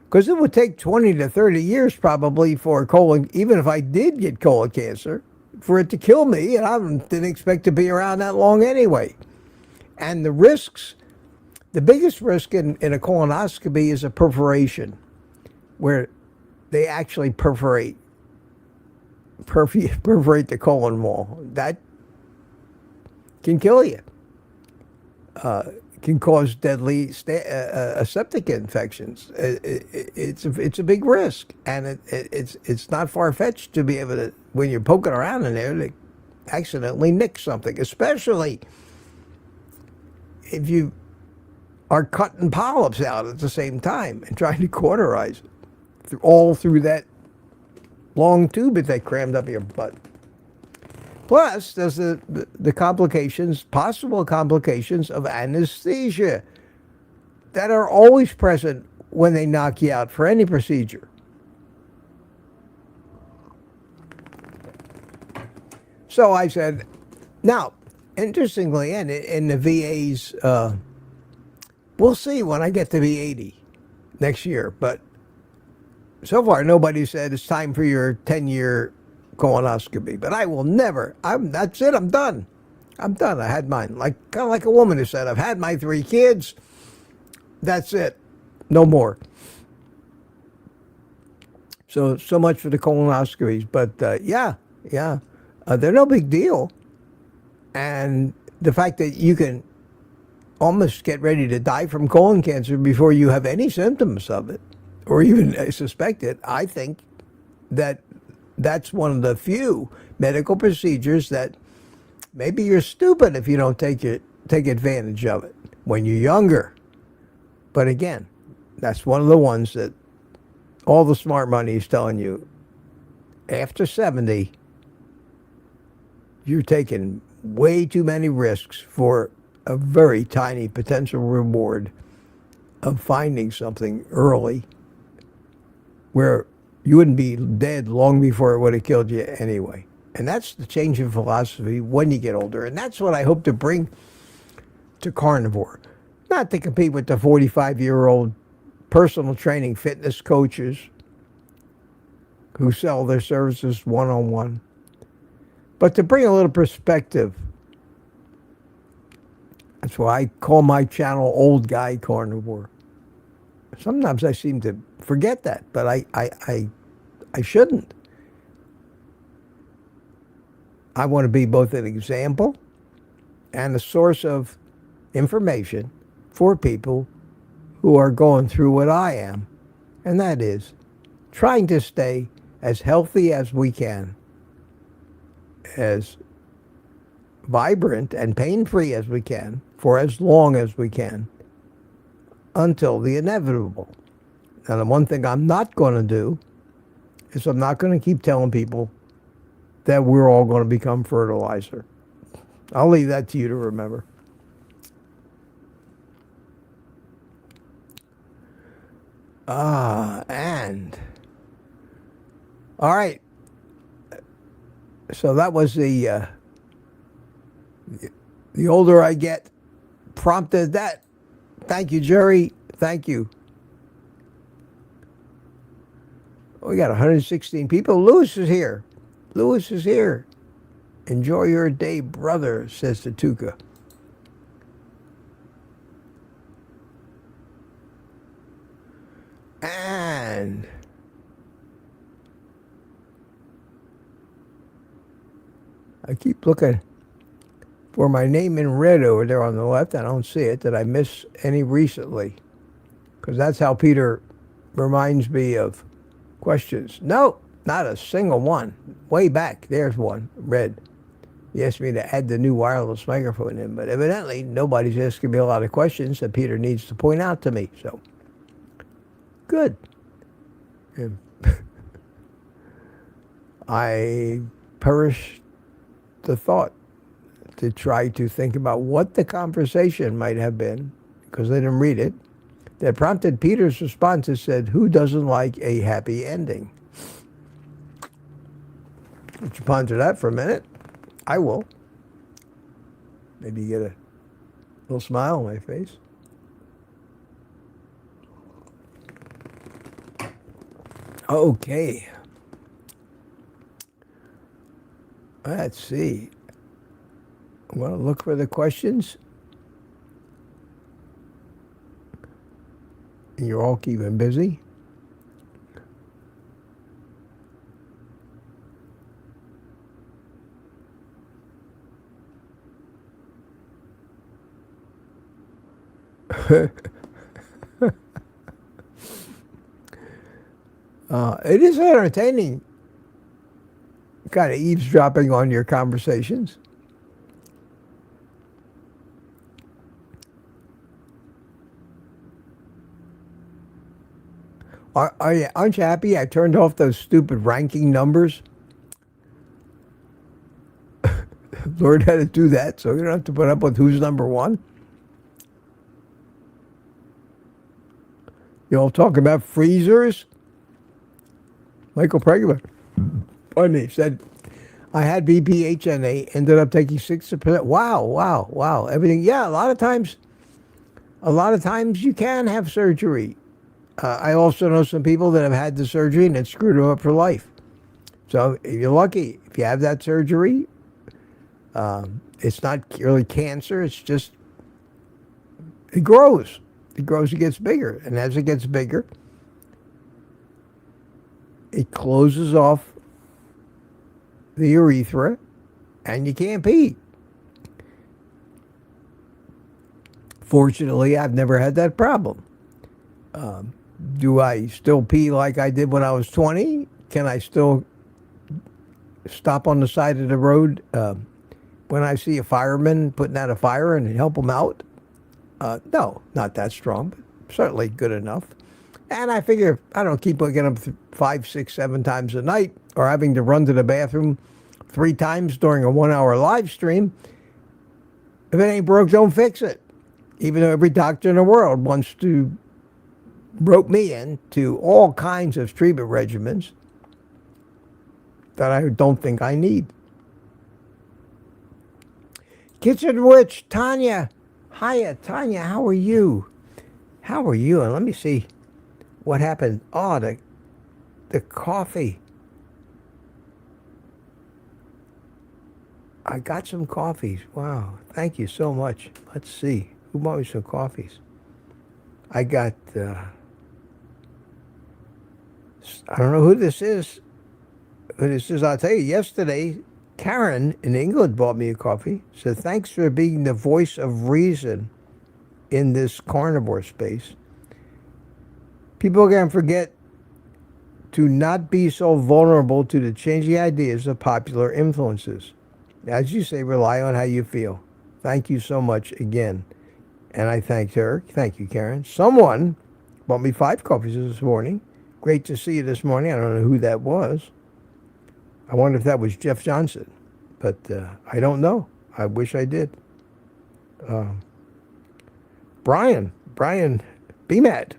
Because it would take 20 to 30 years probably for colon, even if I did get colon cancer, for it to kill me, and I didn't expect to be around that long anyway. And the risks, the biggest risk in a colonoscopy is a perforation, where they actually perforate the colon wall. That can kill you. Can cause deadly septic infections. It's a big risk, and it's not far-fetched to be able to, when you're poking around in there, to accidentally nick something, especially if you are cutting polyps out at the same time and trying to cauterize it all through that long tube that they crammed up your butt. Plus, there's the complications, possible complications of anesthesia that are always present when they knock you out for any procedure. So I said, now, interestingly, and in the VA's, we'll see when I get to be 80 next year, but so far nobody said it's time for your 10-year colonoscopy. But I will never, that's it, I'm done. I had mine. Kind of like a woman who said, I've had my 3 kids, that's it, no more. So much for the colonoscopies. But they're no big deal. And the fact that you can almost get ready to die from colon cancer before you have any symptoms of it, or even suspect it, I think that's one of the few medical procedures that maybe you're stupid if you don't take advantage of it when you're younger. But again, that's one of the ones that all the smart money is telling you, after 70, you're taking way too many risks for a very tiny potential reward of finding something early where you wouldn't be dead long before it would have killed you anyway. And that's the change in philosophy when you get older. And that's what I hope to bring to Carnivore. Not to compete with the 45-year-old personal training fitness coaches who sell their services one-on-one. But to bring a little perspective, that's why I call my channel Old Guy Carnivore. Sometimes I seem to forget that, but I shouldn't. I want to be both an example and a source of information for people who are going through what I am, and that is trying to stay as healthy as we can, as vibrant and pain-free as we can, for as long as we can, until the inevitable. Now, the one thing I'm not going to do is I'm not going to keep telling people that we're all going to become fertilizer. I'll leave that to you to remember. And all right. So that was the older I get prompted that. Thank you, Jerry. Thank you. We got 116 people. Lewis is here. Lewis is here. Enjoy your day, brother, says Tatuka. And I keep looking for my name in red over there on the left. I don't see it. Did I miss any recently? Because that's how Peter reminds me of questions. No, not a single one. Way back, there's one, red. He asked me to add the new wireless microphone in, but evidently nobody's asking me a lot of questions that Peter needs to point out to me. So, good. And I perished the thought to try to think about what the conversation might have been, because I didn't read it, that prompted Peter's response that said, who doesn't like a happy ending? Would you ponder that for a minute? I will. Maybe you get a little smile on my face. Okay. Let's see. I'm going to look for the questions. You're all keeping busy. It is entertaining, kind of eavesdropping on your conversations. Aren't you happy I turned off those stupid ranking numbers? Learned how to do that, so you don't have to put up with who's number one. You all talk about freezers? Michael Pregler, pardon me, said, I had BPH and they ended up taking 60%. Wow. Everything, yeah, a lot of times you can have surgery. I also know some people that have had the surgery and it screwed them up for life. So if you're lucky, if you have that surgery, it's not really cancer, it's just, it grows. It grows, it gets bigger. And as it gets bigger, it closes off the urethra and you can't pee. Fortunately, I've never had that problem. Do I still pee like I did when I was 20? Can I still stop on the side of the road when I see a fireman putting out a fire and help them out? No, not that strong, but certainly good enough. And I figure I don't keep waking up 5, 6, 7 times a night or having to run to the bathroom 3 times during a 1-hour live stream. If it ain't broke, don't fix it. Even though every doctor in the world wants to rope me into all kinds of treatment regimens that I don't think I need. Kitchen Witch, Tanya. Hiya, Tanya, how are you? How are you? And let me see. What happened? Oh, the coffee. I got some coffees. Wow. Thank you so much. Let's see. Who bought me some coffees? I got, I don't know who this is. Who this is, I'll tell you. Yesterday, Karen in England bought me a coffee. Said, thanks for being the voice of reason in this carnivore space. People are going to forget to not be so vulnerable to the changing ideas of popular influences. As you say, rely on how you feel. Thank you so much again. And I thanked her. Thank you, Karen. Someone bought me 5 coffees this morning. Great to see you this morning. I don't know who that was. I wonder if that was Jeff Johnson. But I don't know. I wish I did. Brian BMAT,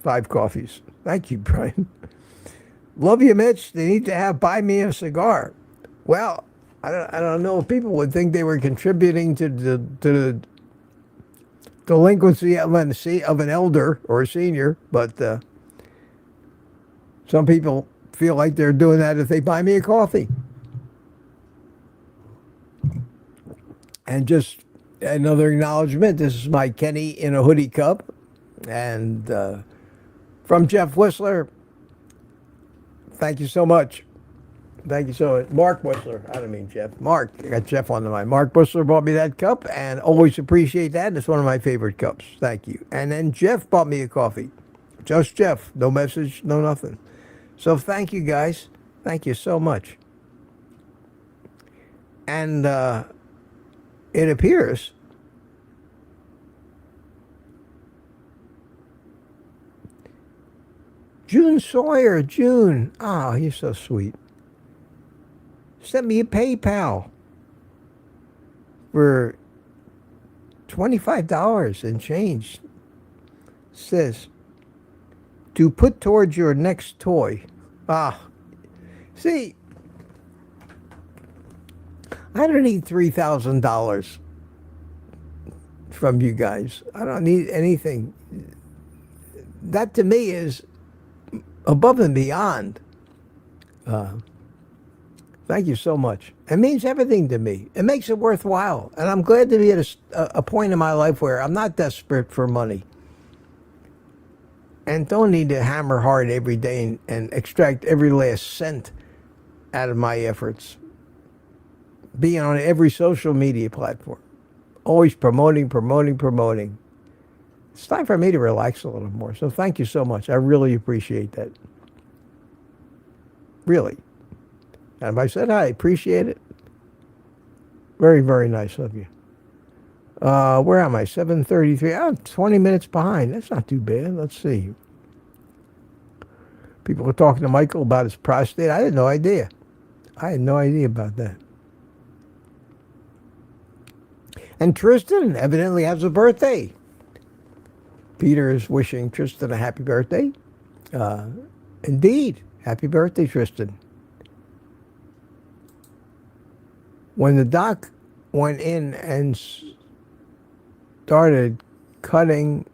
5 coffees. Thank you, Brian. Love you, Mitch. They need to buy me a cigar. Well, I don't know if people would think they were contributing to the delinquency of an elder or a senior, but some people feel like they're doing that if they buy me a coffee. And just another acknowledgement, this is my Kenny in a hoodie cup, and from Jeff Whistler, thank you so much. Thank you so much. Mark Whistler. I don't mean Jeff. Mark. I got Jeff on the line. Mark Whistler bought me that cup, and always appreciate that. It's one of my favorite cups. Thank you. And then Jeff bought me a coffee. Just Jeff. No message, no nothing. So thank you, guys. Thank you so much. And it appears June Sawyer. June. Oh, you're so sweet. Sent me a PayPal for $25 and change. Says, to put towards your next toy. See, I don't need $3,000 from you guys. I don't need anything. That to me is above and beyond. Thank you so much. It means everything to me. It makes it worthwhile. And I'm glad to be at a point in my life where I'm not desperate for money. And don't need to hammer hard every day and extract every last cent out of my efforts. Being on every social media platform. Always promoting. It's time for me to relax a little more. So thank you so much. I really appreciate that. Really. And if I said hi, I appreciate it. Very, very nice of you. Where am I? 7:33. I'm 20 minutes behind. That's not too bad. Let's see. People were talking to Michael about his prostate. I had no idea. I had no idea about that. And Tristan evidently has a birthday. Peter is wishing Tristan a happy birthday. Indeed. Happy birthday, Tristan. When the doc went in and started cutting,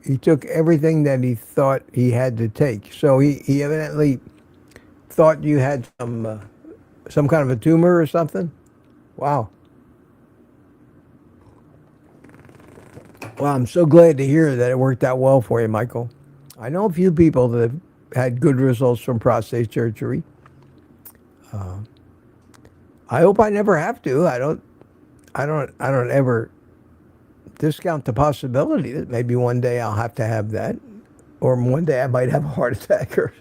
he took everything that he thought he had to take. So he evidently thought you had some kind of a tumor or something. Wow. Well, I'm so glad to hear that it worked out well for you, Michael. I know a few people that have had good results from prostate surgery. I hope I never have to. I don't ever discount the possibility that maybe one day I'll have to have that, or one day I might have a heart attack. Or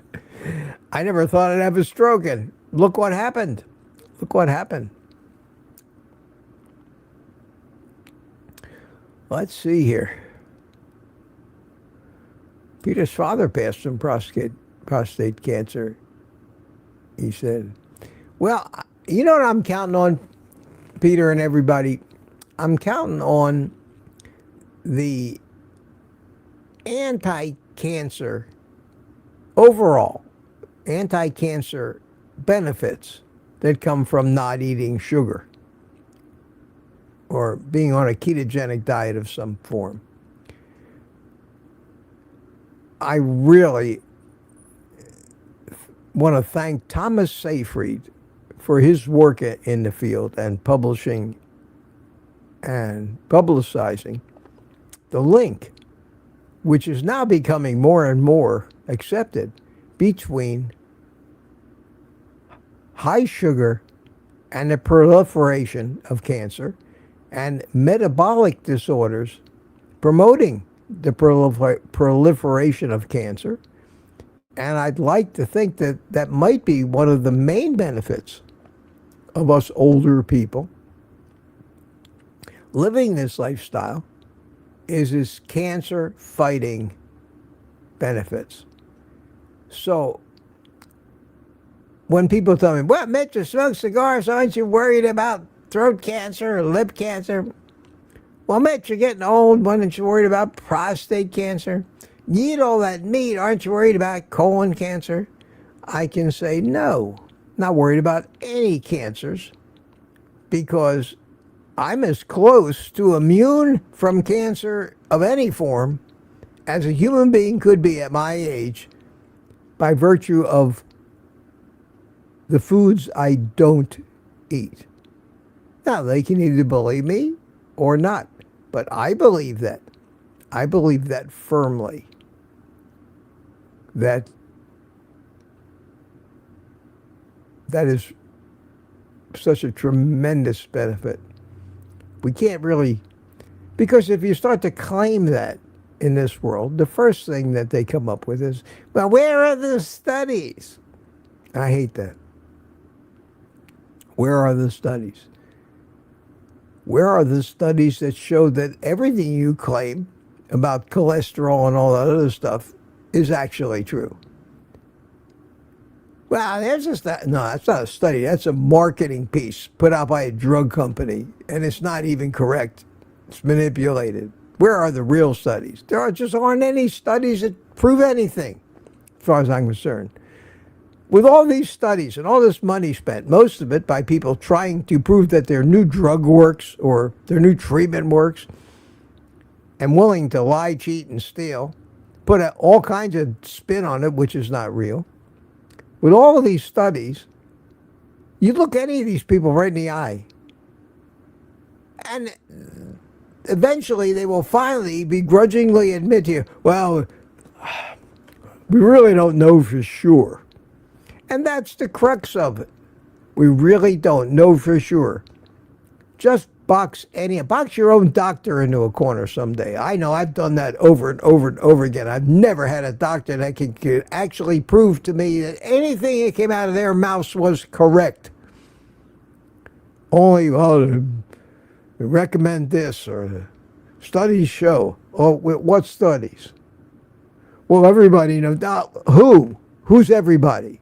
I never thought I'd have a stroke, and look what happened. Look what happened. Let's see here. Peter's father passed from prostate cancer, he said. Well, you know what I'm counting on, Peter and everybody? I'm counting on the anti-cancer, overall anti-cancer benefits that come from not eating sugar or being on a ketogenic diet of some form. I really want to thank Thomas Seyfried for his work in the field and publishing and publicizing the link, which is now becoming more and more accepted, between high sugar and the proliferation of cancer and metabolic disorders, promoting the proliferation of cancer. And I'd like to think that that might be one of the main benefits of us older people living this lifestyle, is its cancer fighting benefits. So when people tell me, well, Mitch, you smoke cigars, aren't you worried about throat cancer or lip cancer? Well, Mitch, you're getting old, aren't you worried about prostate cancer? You eat all that meat, aren't you worried about colon cancer? I can say no, not worried about any cancers, because I'm as close to immune from cancer of any form as a human being could be at my age, by virtue of the foods I don't eat. Now, they can either believe me or not, but I believe that. I believe that firmly. That is such a tremendous benefit. We can't really, because if you start to claim that in this world, the first thing that they come up with is, well, where are the studies? I hate that. Where are the studies? Where are the studies that show that everything you claim about cholesterol and all that other stuff is actually true? Well, there's a study. No, that's not a study. That's a marketing piece put out by a drug company, and it's not even correct. It's manipulated. Where are the real studies? There just aren't any studies that prove anything, as far as I'm concerned. With all these studies and all this money spent, most of it by people trying to prove that their new drug works or their new treatment works, and willing to lie, cheat, and steal, put all kinds of spin on it, which is not real. With all of these studies, you look any of these people right in the eye, and eventually they will finally begrudgingly admit to you, well, we really don't know for sure. And that's the crux of it. We really don't know for sure. Just box your own doctor into a corner someday. I know I've done that over and over and over again. I've never had a doctor that could actually prove to me that anything that came out of their mouth was correct. Only, well, we recommend this, or the studies show. Oh, what studies? Well, everybody knows. Who? Who's everybody?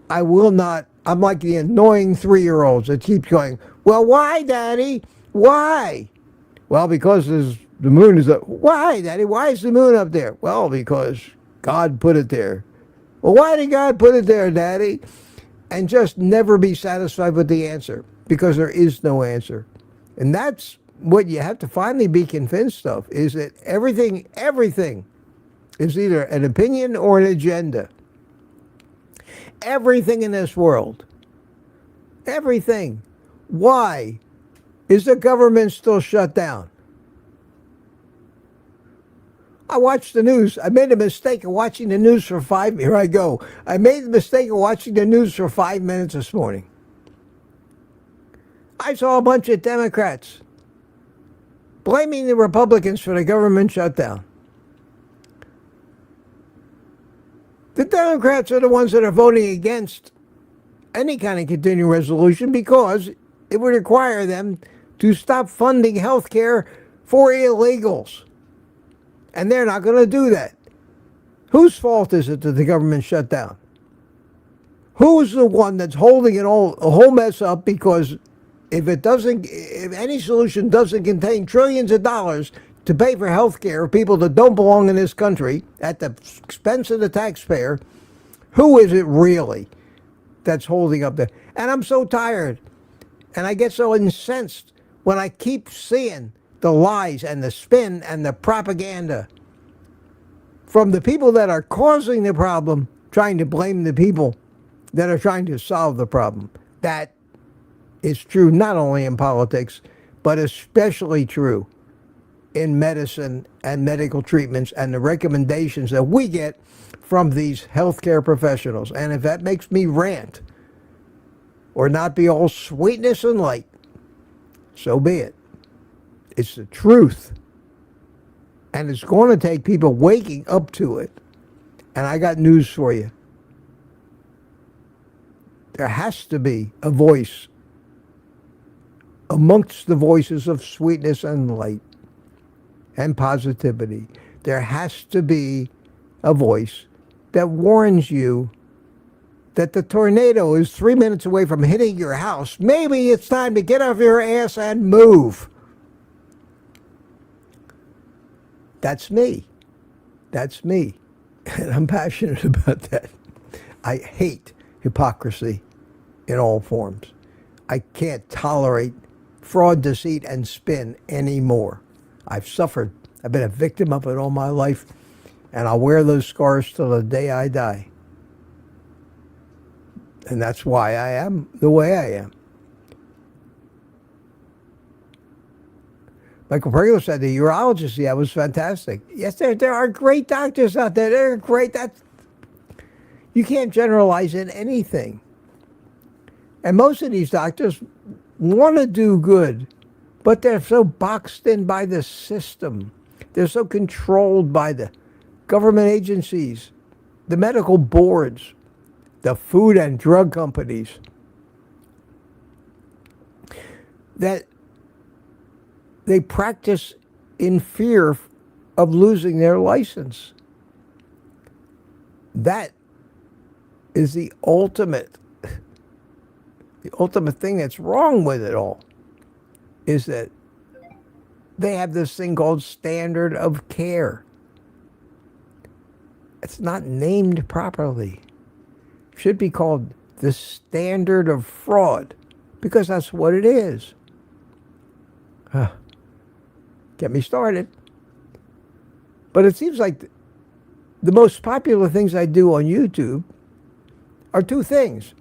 I will not. I'm like the annoying 3-year-olds that keep going, well, why, Daddy? Why? Well, because the moon is up. Why, Daddy? Why is the moon up there? Well, because God put it there. Well, why did God put it there, Daddy? And just never be satisfied with the answer, because there is no answer. And that's what you have to finally be convinced of, is that everything is either an opinion or an agenda. Everything in this world. Everything. Why is the government still shut down? I watched the news. I made a mistake of watching the news for 5 minutes. Here I go. I made the mistake of watching the news for 5 minutes this morning. I saw a bunch of Democrats blaming the Republicans for the government shutdown. The Democrats are the ones that are voting against any kind of continuing resolution, because it would require them to stop funding health care for illegals. And they're not going to do that. Whose fault is it that the government shut down? Who's the one that's holding a whole mess up? Because if any solution doesn't contain trillions of dollars to pay for health care of people that don't belong in this country at the expense of the taxpayer, who is it really that's holding up there? And I'm so tired, and I get so incensed when I keep seeing the lies and the spin and the propaganda from the people that are causing the problem, trying to blame the people that are trying to solve the problem. That is true not only in politics, but especially true in medicine and medical treatments and the recommendations that we get from these healthcare professionals. And if that makes me rant or not be all sweetness and light, so be it. It's the truth. And it's going to take people waking up to it. And I got news for you. There has to be a voice amongst the voices of sweetness and light and positivity. There has to be a voice that warns you that the tornado is 3 minutes away from hitting your house. Maybe it's time to get off your ass and move. That's me. That's me. And I'm passionate about that. I hate hypocrisy in all forms. I can't tolerate fraud, deceit, and spin anymore. I've suffered. I've been a victim of it all my life, and I'll wear those scars till the day I die. And that's why I am the way I am. Michael Pergler said the urologist, yeah, was fantastic. Yes, there are great doctors out there. They're great. You can't generalize in anything. And most of these doctors want to do good, but they're so boxed in by the system. They're so controlled by the government agencies, the medical boards, the food and drug companies, that they practice in fear of losing their license. That is the ultimate thing that's wrong with it all, is that they have this thing called standard of care. It's not named properly. It should be called the standard of fraud, because that's what it is. Get me started. But it seems like the most popular things I do on YouTube are two things.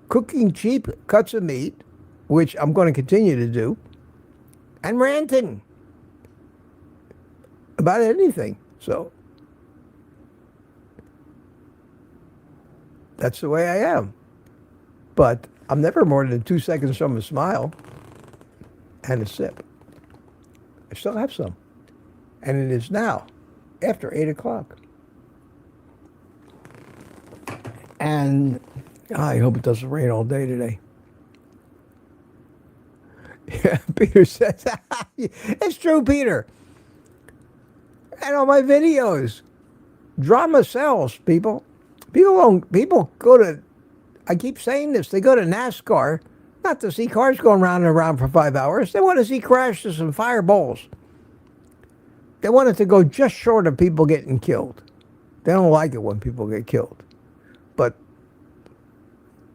Cooking cheap cuts of meat, which I'm going to continue to do, and ranting about anything. So that's the way I am. But I'm never more than 2 seconds from a smile and a sip. I still have some. And it is now after 8 o'clock. And I hope it doesn't rain all day today. Yeah, Peter says, it's true, Peter. And on my videos, drama sells, people. People go to, I keep saying this, they go to NASCAR, not to see cars going round and around for 5 hours. They want to see crashes and fireballs. They want it to go just short of people getting killed. They don't like it when people get killed. But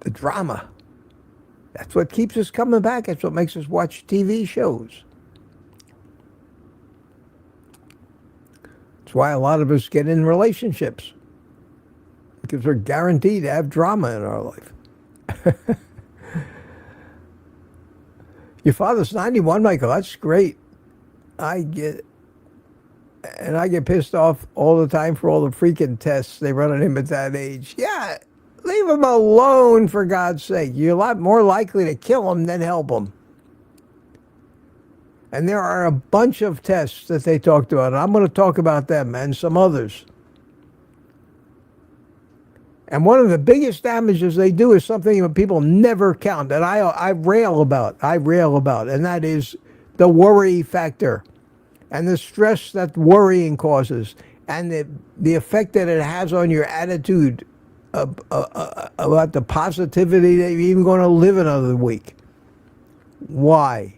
the drama, that's what keeps us coming back. That's what makes us watch TV shows. That's why a lot of us get in relationships, because we're guaranteed to have drama in our life. Your father's 91, Michael. That's great. I get pissed off all the time for all the freaking tests they run on him at that age. Yeah, leave him alone, for God's sake. You're a lot more likely to kill him than help him. And there are a bunch of tests that they talked about. I'm going to talk about them and some others. And one of the biggest damages they do is something that people never count, that I rail about, and that is the worry factor and the stress that worrying causes and the effect that it has on your attitude about the positivity that you're even going to live another week. Why,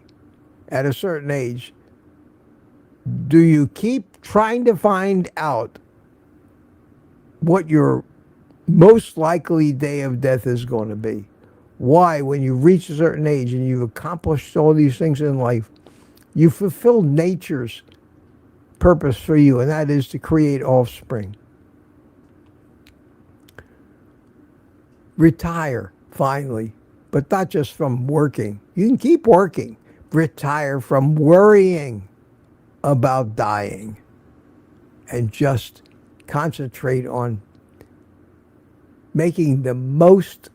at a certain age, do you keep trying to find out what your most likely day of death is going to be? Why, when you reach a certain age and you've accomplished all these things in life, you fulfill nature's purpose for you, and that is to create offspring. Retire, finally, but not just from working. You can keep working. Retire from worrying about dying and just concentrate on making the most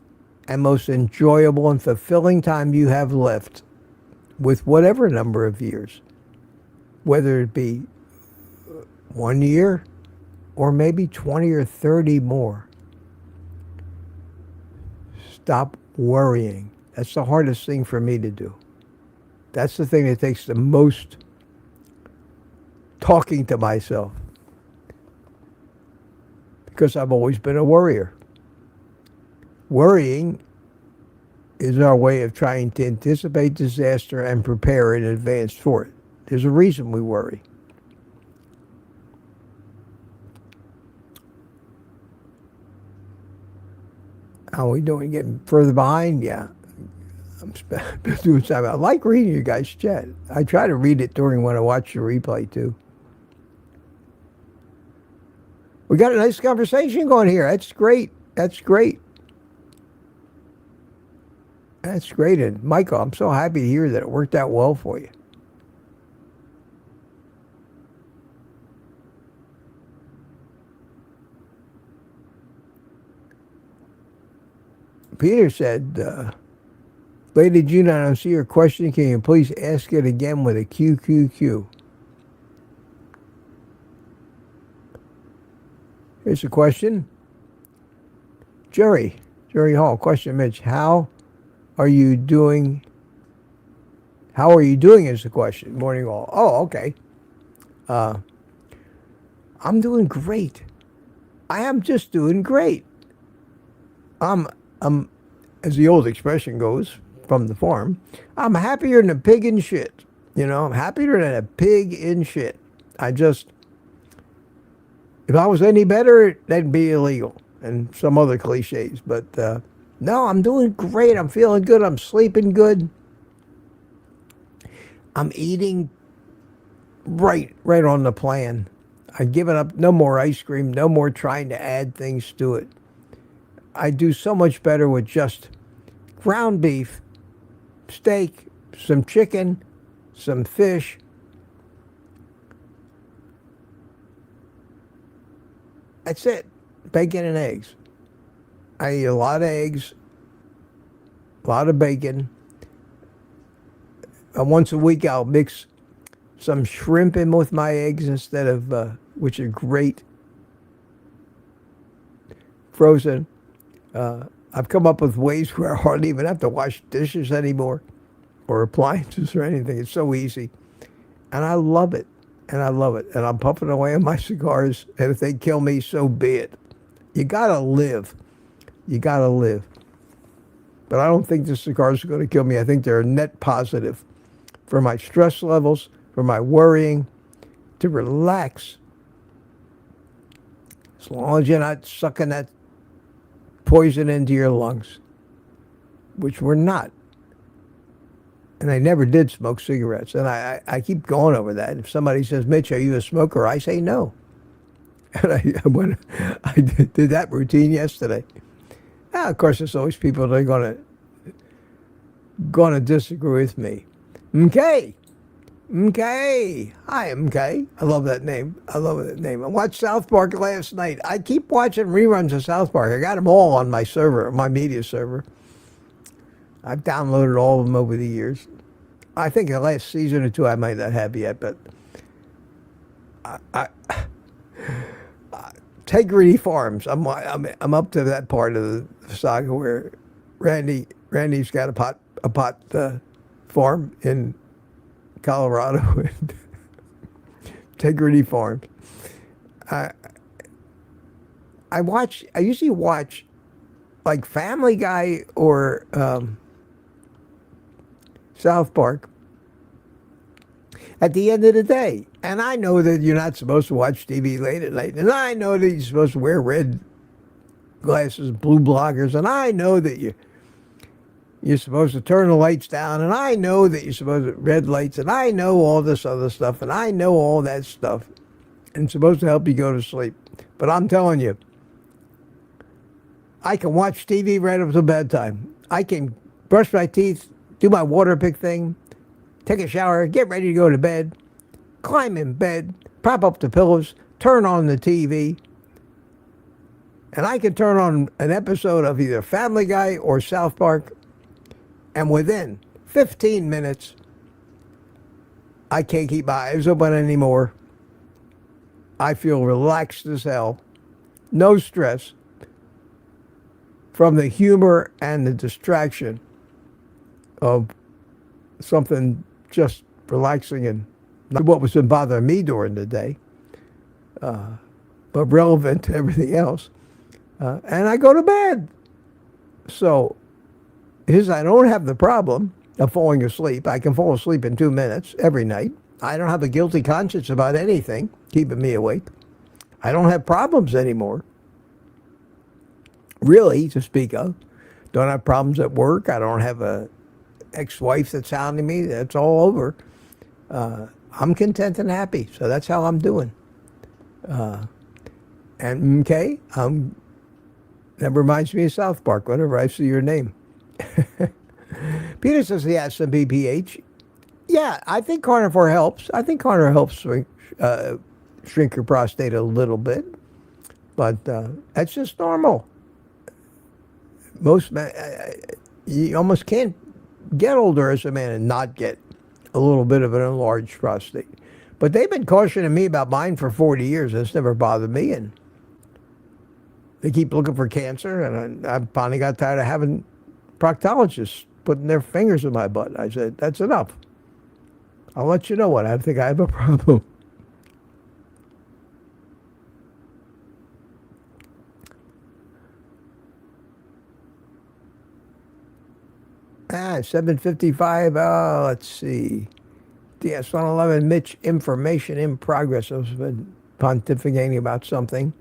and most enjoyable and fulfilling time you have left with whatever number of years, whether it be 1 year or maybe 20 or 30 more. Stop worrying. That's the hardest thing for me to do. That's the thing that takes the most talking to myself, because I've always been a worrier. Worrying is our way of trying to anticipate disaster and prepare in advance for it. There's a reason we worry. How are we doing? Getting further behind? Yeah. I'm doing something. I like reading you guys' chat. I try to read it during when I watch the replay, too. We got a nice conversation going here. That's great. That's great. That's great. And Michael, I'm so happy to hear that it worked out well for you. Peter said, Lady June, I don't see your question. Can you please ask it again with a QQQ? Here's a question. Jerry Hall, question, Mitch. How are you doing? How are you doing is the question. Morning all. Oh, okay. I'm doing great. I am just doing great. I'm, as the old expression goes from the farm, I'm happier than a pig in shit. You know, I'm happier than a pig in shit. If I was any better, that'd be illegal and some other cliches. But no, I'm doing great. I'm feeling good. I'm sleeping good. I'm eating right on the plan. I've given up no more ice cream, no more trying to add things to it. I do so much better with just ground beef, steak, some chicken, some fish. That's it. Bacon and eggs. I eat a lot of eggs, a lot of bacon. Once a week I'll mix some shrimp in with my eggs instead of, which are great. Frozen. I've come up with ways where I hardly even have to wash dishes anymore or appliances or anything. It's so easy. And I love it. And I love it. And I'm puffing away on my cigars. And if they kill me, so be it. You got to live. You got to live. But I don't think the cigars are going to kill me. I think they're a net positive for my stress levels, for my worrying, to relax. As long as you're not sucking that poison into your lungs, which we're not. And I never did smoke cigarettes. And I keep going over that. If somebody says, Mitch, are you a smoker? I say no. And I did that routine yesterday. Now, of course, there's always people that are going to disagree with me. MK. Hi, MK. I love that name. I watched South Park last night. I keep watching reruns of South Park. I got them all on my server, my media server. I've downloaded all of them over the years. I think the last season or two I might not have yet, but Integrity Farms. I'm up to that part of the saga where Randy's got a pot farm in Colorado. Integrity Farms. I usually watch like Family Guy or South Park at the end of the day. And I know that you're not supposed to watch TV late at night. And I know that you're supposed to wear red glasses, blue blockers. And I know that you're supposed to turn the lights down. And I know that you're supposed to red lights. And I know all this other stuff. And I know all that stuff. and it's supposed to help you go to sleep. But I'm telling you, I can watch TV right up to bedtime. I can brush my teeth, do my water pick thing, take a shower, get ready to go to bed, climb in bed, prop up the pillows, turn on the TV, and I can turn on an episode of either Family Guy or South Park, and within 15 minutes, I can't keep my eyes open anymore. I feel relaxed as hell. No stress from the humor and the distraction of something just relaxing and not what was been bothering me during the day, but relevant to everything else. And I go to bed. So I don't have the problem of falling asleep. I can fall asleep in 2 minutes every night. I don't have a guilty conscience about anything keeping me awake. I don't have problems anymore, really, to speak of. Don't have problems at work. I don't have a ex-wife that's hounding me. That's all over. I'm content and happy. So that's how I'm doing. And okay, that reminds me of South Park whenever I see your name. Peter says he has some BPH. Yeah, I think Carnivore helps. I think Carnivore helps shrink your prostate a little bit. But that's just normal. Most men, you almost can't get older as a man and not get a little bit of an enlarged prostate. But they've been cautioning me about mine for 40 years. It's never bothered me. And they keep looking for cancer. And I finally got tired of having proctologists putting their fingers in my butt. I said, that's enough. I'll let you know when I think I have a problem. Ah, 7:55. Oh, let's see. DS-111 Mitch, information in progress. I've been pontificating about something.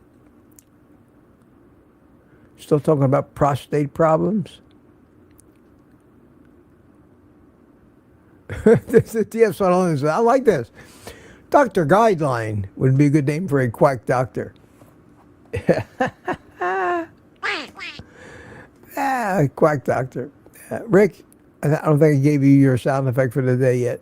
Still talking about prostate problems. This is DS-111. I like this. Dr. Guideline would be a good name for a quack doctor. Quack doctor. Rick, I don't think I gave you your sound effect for the day yet.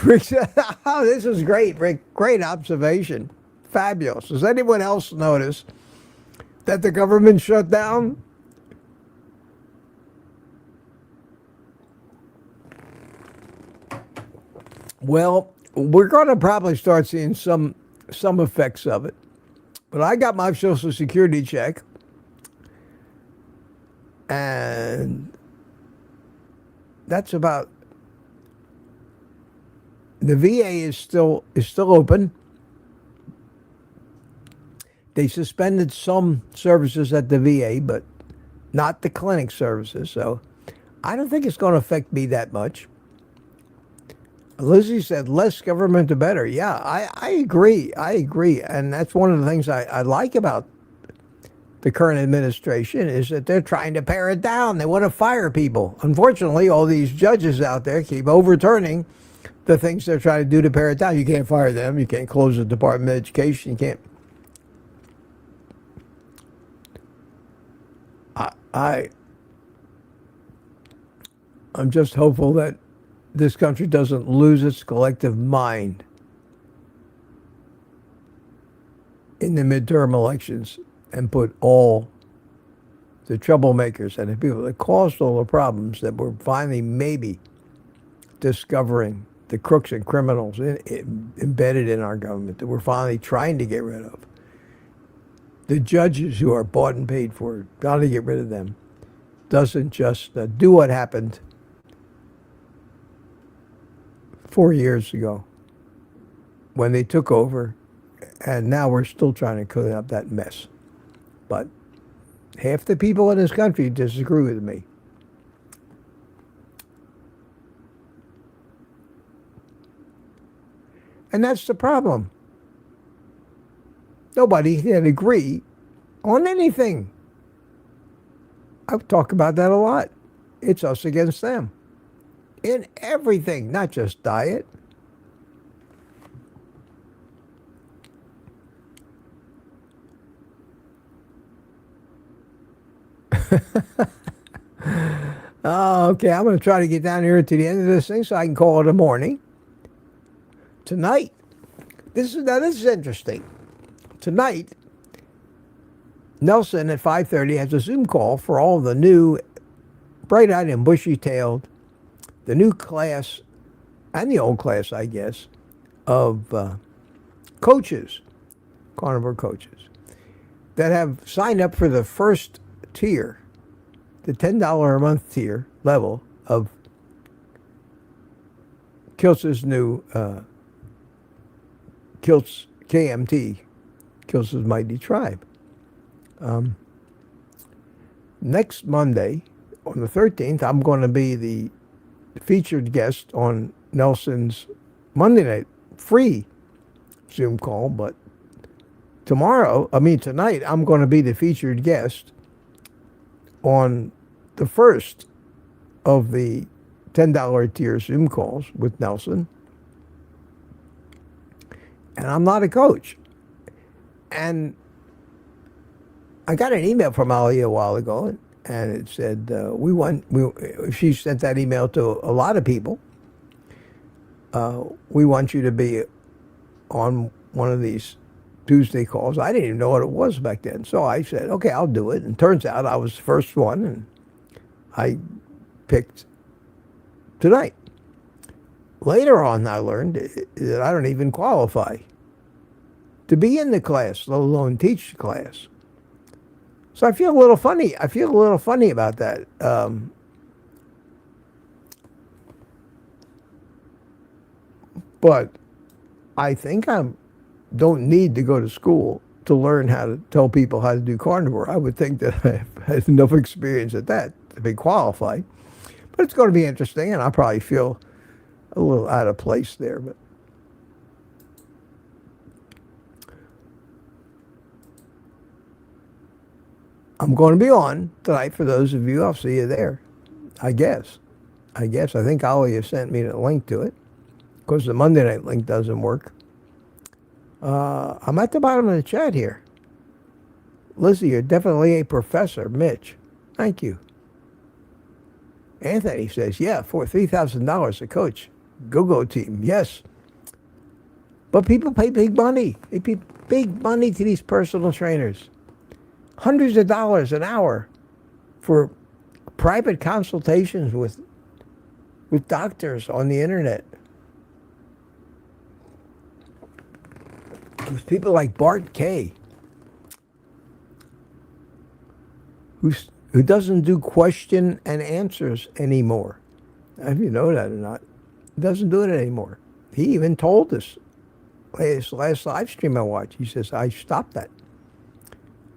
Rick said, oh, this is great, Rick. Great observation. Fabulous. Does anyone else notice that the government shut down? Well, we're going to probably start seeing some effects of it. But I got my Social Security check, and that's about. The VA is still open. They suspended some services at the VA, but not the clinic services. So I don't think it's going to affect me that much. Lizzie said, less government, the better. Yeah, I agree. And that's one of the things I like about the current administration is that they're trying to pare it down. They want to fire people. Unfortunately, all these judges out there keep overturning the things they're trying to do to pare it down. You can't fire them. You can't close the Department of Education. You can't. I'm just hopeful that this country doesn't lose its collective mind in the midterm elections and put all the troublemakers and the people that caused all the problems that we're finally maybe discovering, the crooks and criminals embedded in our government that we're finally trying to get rid of. The judges who are bought and paid for, got to get rid of them. Doesn't just do what happened 4 years ago when they took over, and now we're still trying to clean up that mess. But half the people in this country disagree with me. And that's the problem. Nobody can agree on anything. I've talked about that a lot. It's us against them. In everything, not just diet. Oh, okay, I'm going to try to get down here to the end of this thing so I can call it a morning. Tonight, this is interesting. Tonight, Nelson at 5:30 has a Zoom call for all the new bright-eyed and bushy-tailed, the new class and the old class, I guess, of coaches, carnivore coaches, that have signed up for the first tier, the $10 a month tier level of Kiltz's new Kiltz KMT, Kiltz's Mighty Tribe. Next Monday, on the 13th, I'm going to be the featured guest on Nelson's Monday night free Zoom call, but tonight, I'm going to be the featured guest on the first of the $10 tier Zoom calls with Nelson. And I'm not a coach. And I got an email from Ali a while ago, and it said, she sent that email to a lot of people. We want you to be on one of these Tuesday calls. I didn't even know what it was back then. So I said, okay, I'll do it. And turns out I was the first one, and I picked tonight. Later on, I learned that I don't even qualify to be in the class, let alone teach the class. So I feel a little funny. I feel a little funny about that. But I think I don't need to go to school to learn how to tell people how to do carnivore. I would think that I have enough experience at that to be qualified. But it's going to be interesting, and I'll probably feel a little out of place there. But I'm going to be on tonight for those of you. I'll see you there, I guess. I think Ali has sent me the link to it, because the Monday night link doesn't work. I'm at the bottom of the chat here. Lizzie, you're definitely a professor. Mitch, thank you. Anthony says, yeah, for $3,000 a coach. Go team, yes. But people pay big money. They pay big money to these personal trainers. Hundreds of dollars an hour for private consultations with doctors on the internet. With people like Bart Kay, who doesn't do question and answers anymore. If you know that or not, he doesn't do it anymore. He even told us last live stream I watched. He says, I stopped that.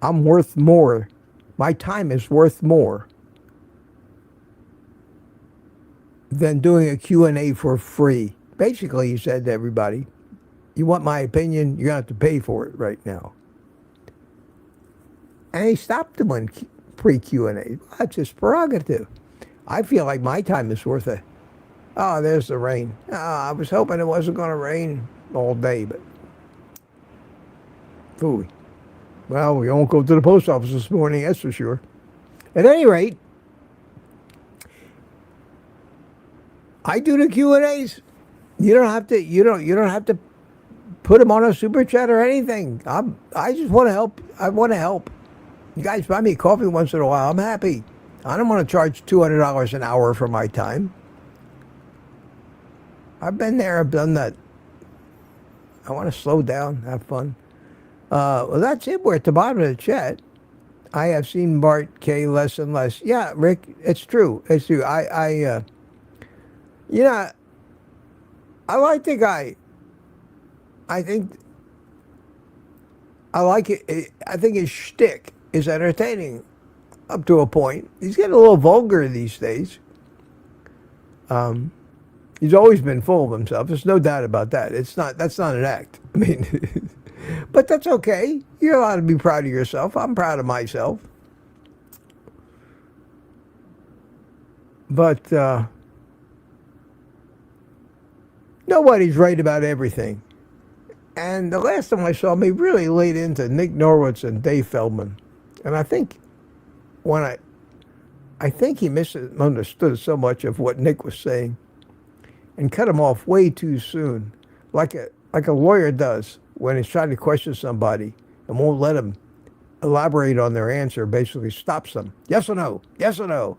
I'm worth more. My time is worth more than doing a Q&A for free. Basically, he said to everybody, you want my opinion, you're going to have to pay for it right now. And he stopped them on pre-Q&A. That's his prerogative. I feel like my time is worth it. Oh, there's the rain. I was hoping it wasn't going to rain all day, but phooey. Well, we won't go to the post office this morning, that's for sure. At any rate, I do the Q&As. You don't have to. You don't have to put them on a super chat or anything. I just want to help. I want to help. You guys buy me coffee once in a while. I'm happy. I don't want to charge $200 an hour for my time. I've been there. I've done that. I want to slow down, have fun. Well, that's it. We're at the bottom of the chat. I have seen Bart K less and less. Yeah, Rick, it's true. It's true. I like the guy. I think I like it. I think his shtick is entertaining up to a point. He's getting a little vulgar these days. He's always been full of himself. There's no doubt about that. That's not an act. I mean, but that's okay. You're allowed to be proud of yourself. I'm proud of myself. But nobody's right about everything. And the last time I saw him, he really laid into Nick Norwitz and Dave Feldman. And I think when I think he misunderstood so much of what Nick was saying and cut him off way too soon, like a lawyer does when he's trying to question somebody and won't let them elaborate on their answer, basically stops them. Yes or no? Yes or no?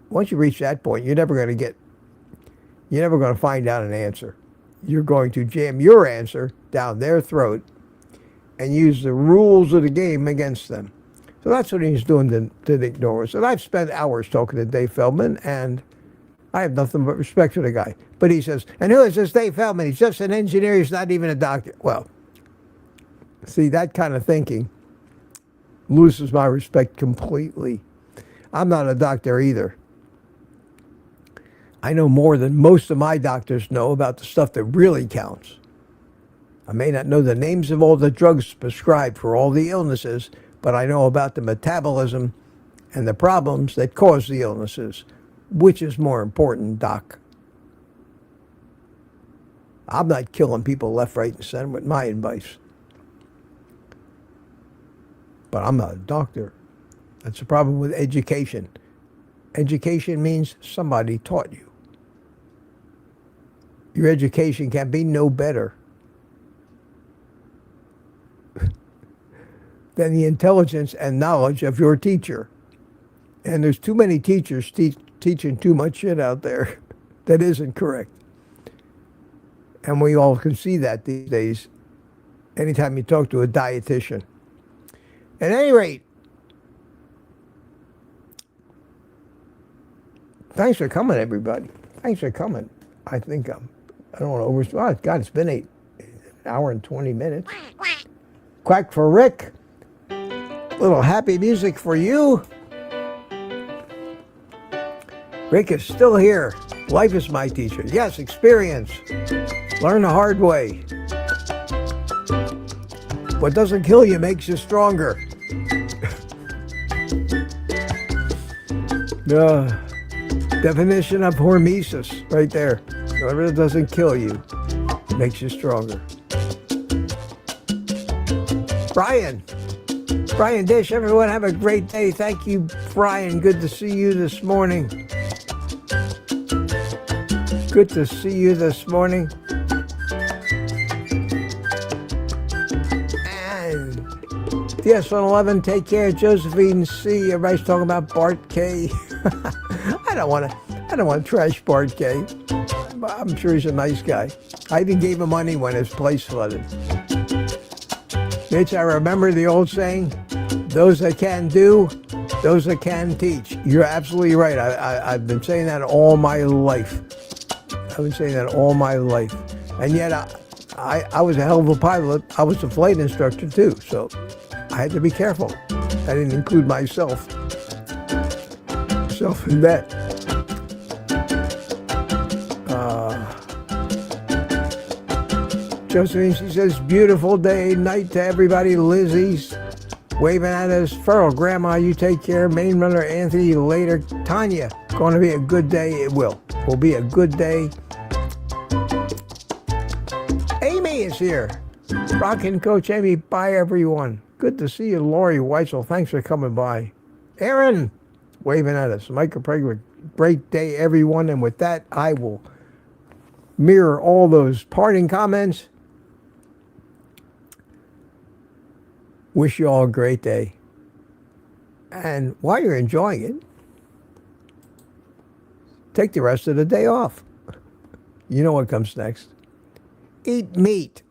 Once you reach that point, you're never going to find out an answer. You're going to jam your answer down their throat and use the rules of the game against them. So that's what he's doing to Nick Norris. And I've spent hours talking to Dave Feldman, and I have nothing but respect for the guy. But he says, and who is this Dave Feldman? He's just an engineer. He's not even a doctor. Well, see, that kind of thinking loses my respect completely. I'm not a doctor either. I know more than most of my doctors know about the stuff that really counts. I may not know the names of all the drugs prescribed for all the illnesses, but I know about the metabolism and the problems that cause the illnesses. Which is more important, Doc? I'm not killing people left, right, and center with my advice. But I'm not a doctor. That's the problem with education. Education means somebody taught you. Your education can be no better than the intelligence and knowledge of your teacher. And there's too many teachers teaching too much shit out there that isn't correct. And we all can see that these days anytime you talk to a dietitian. At any rate, thanks for coming, everybody. Thanks for coming. I think I don't want to God, it's been an hour and 20 minutes. Quack for Rick. Little happy music for you. Rick is still here. Life is my teacher. Yes, experience. Learn the hard way. What doesn't kill you makes you stronger. Definition of hormesis, right there. Whatever doesn't kill you makes you stronger. Brian Dish, everyone have a great day. Thank you, Brian. Good to see you this morning. Good to see you this morning. And DS111, take care. Josephine C. Everybody's talking about Bart K. I don't want to trash Bart K. I'm sure he's a nice guy. I even gave him money when his place flooded. Mitch, I remember the old saying, those that can do, those that can teach. You're absolutely right. I've been saying that all my life. And yet I was a hell of a pilot. I was a flight instructor too, so I had to be careful. I didn't include myself in that. Josephine, she says, beautiful day, night to everybody. Lizzie's waving at us. Furl, Grandma, you take care. Main runner, Anthony, later. Tanya, going to be a good day. It will be a good day. Amy is here. Rockin' Coach Amy, bye everyone. Good to see you, Lori Weitzel. Thanks for coming by. Aaron, waving at us. Michael Prager, great day everyone. And with that, I will mirror all those parting comments. Wish you all a great day. And while you're enjoying it, take the rest of the day off. You know what comes next. Eat meat.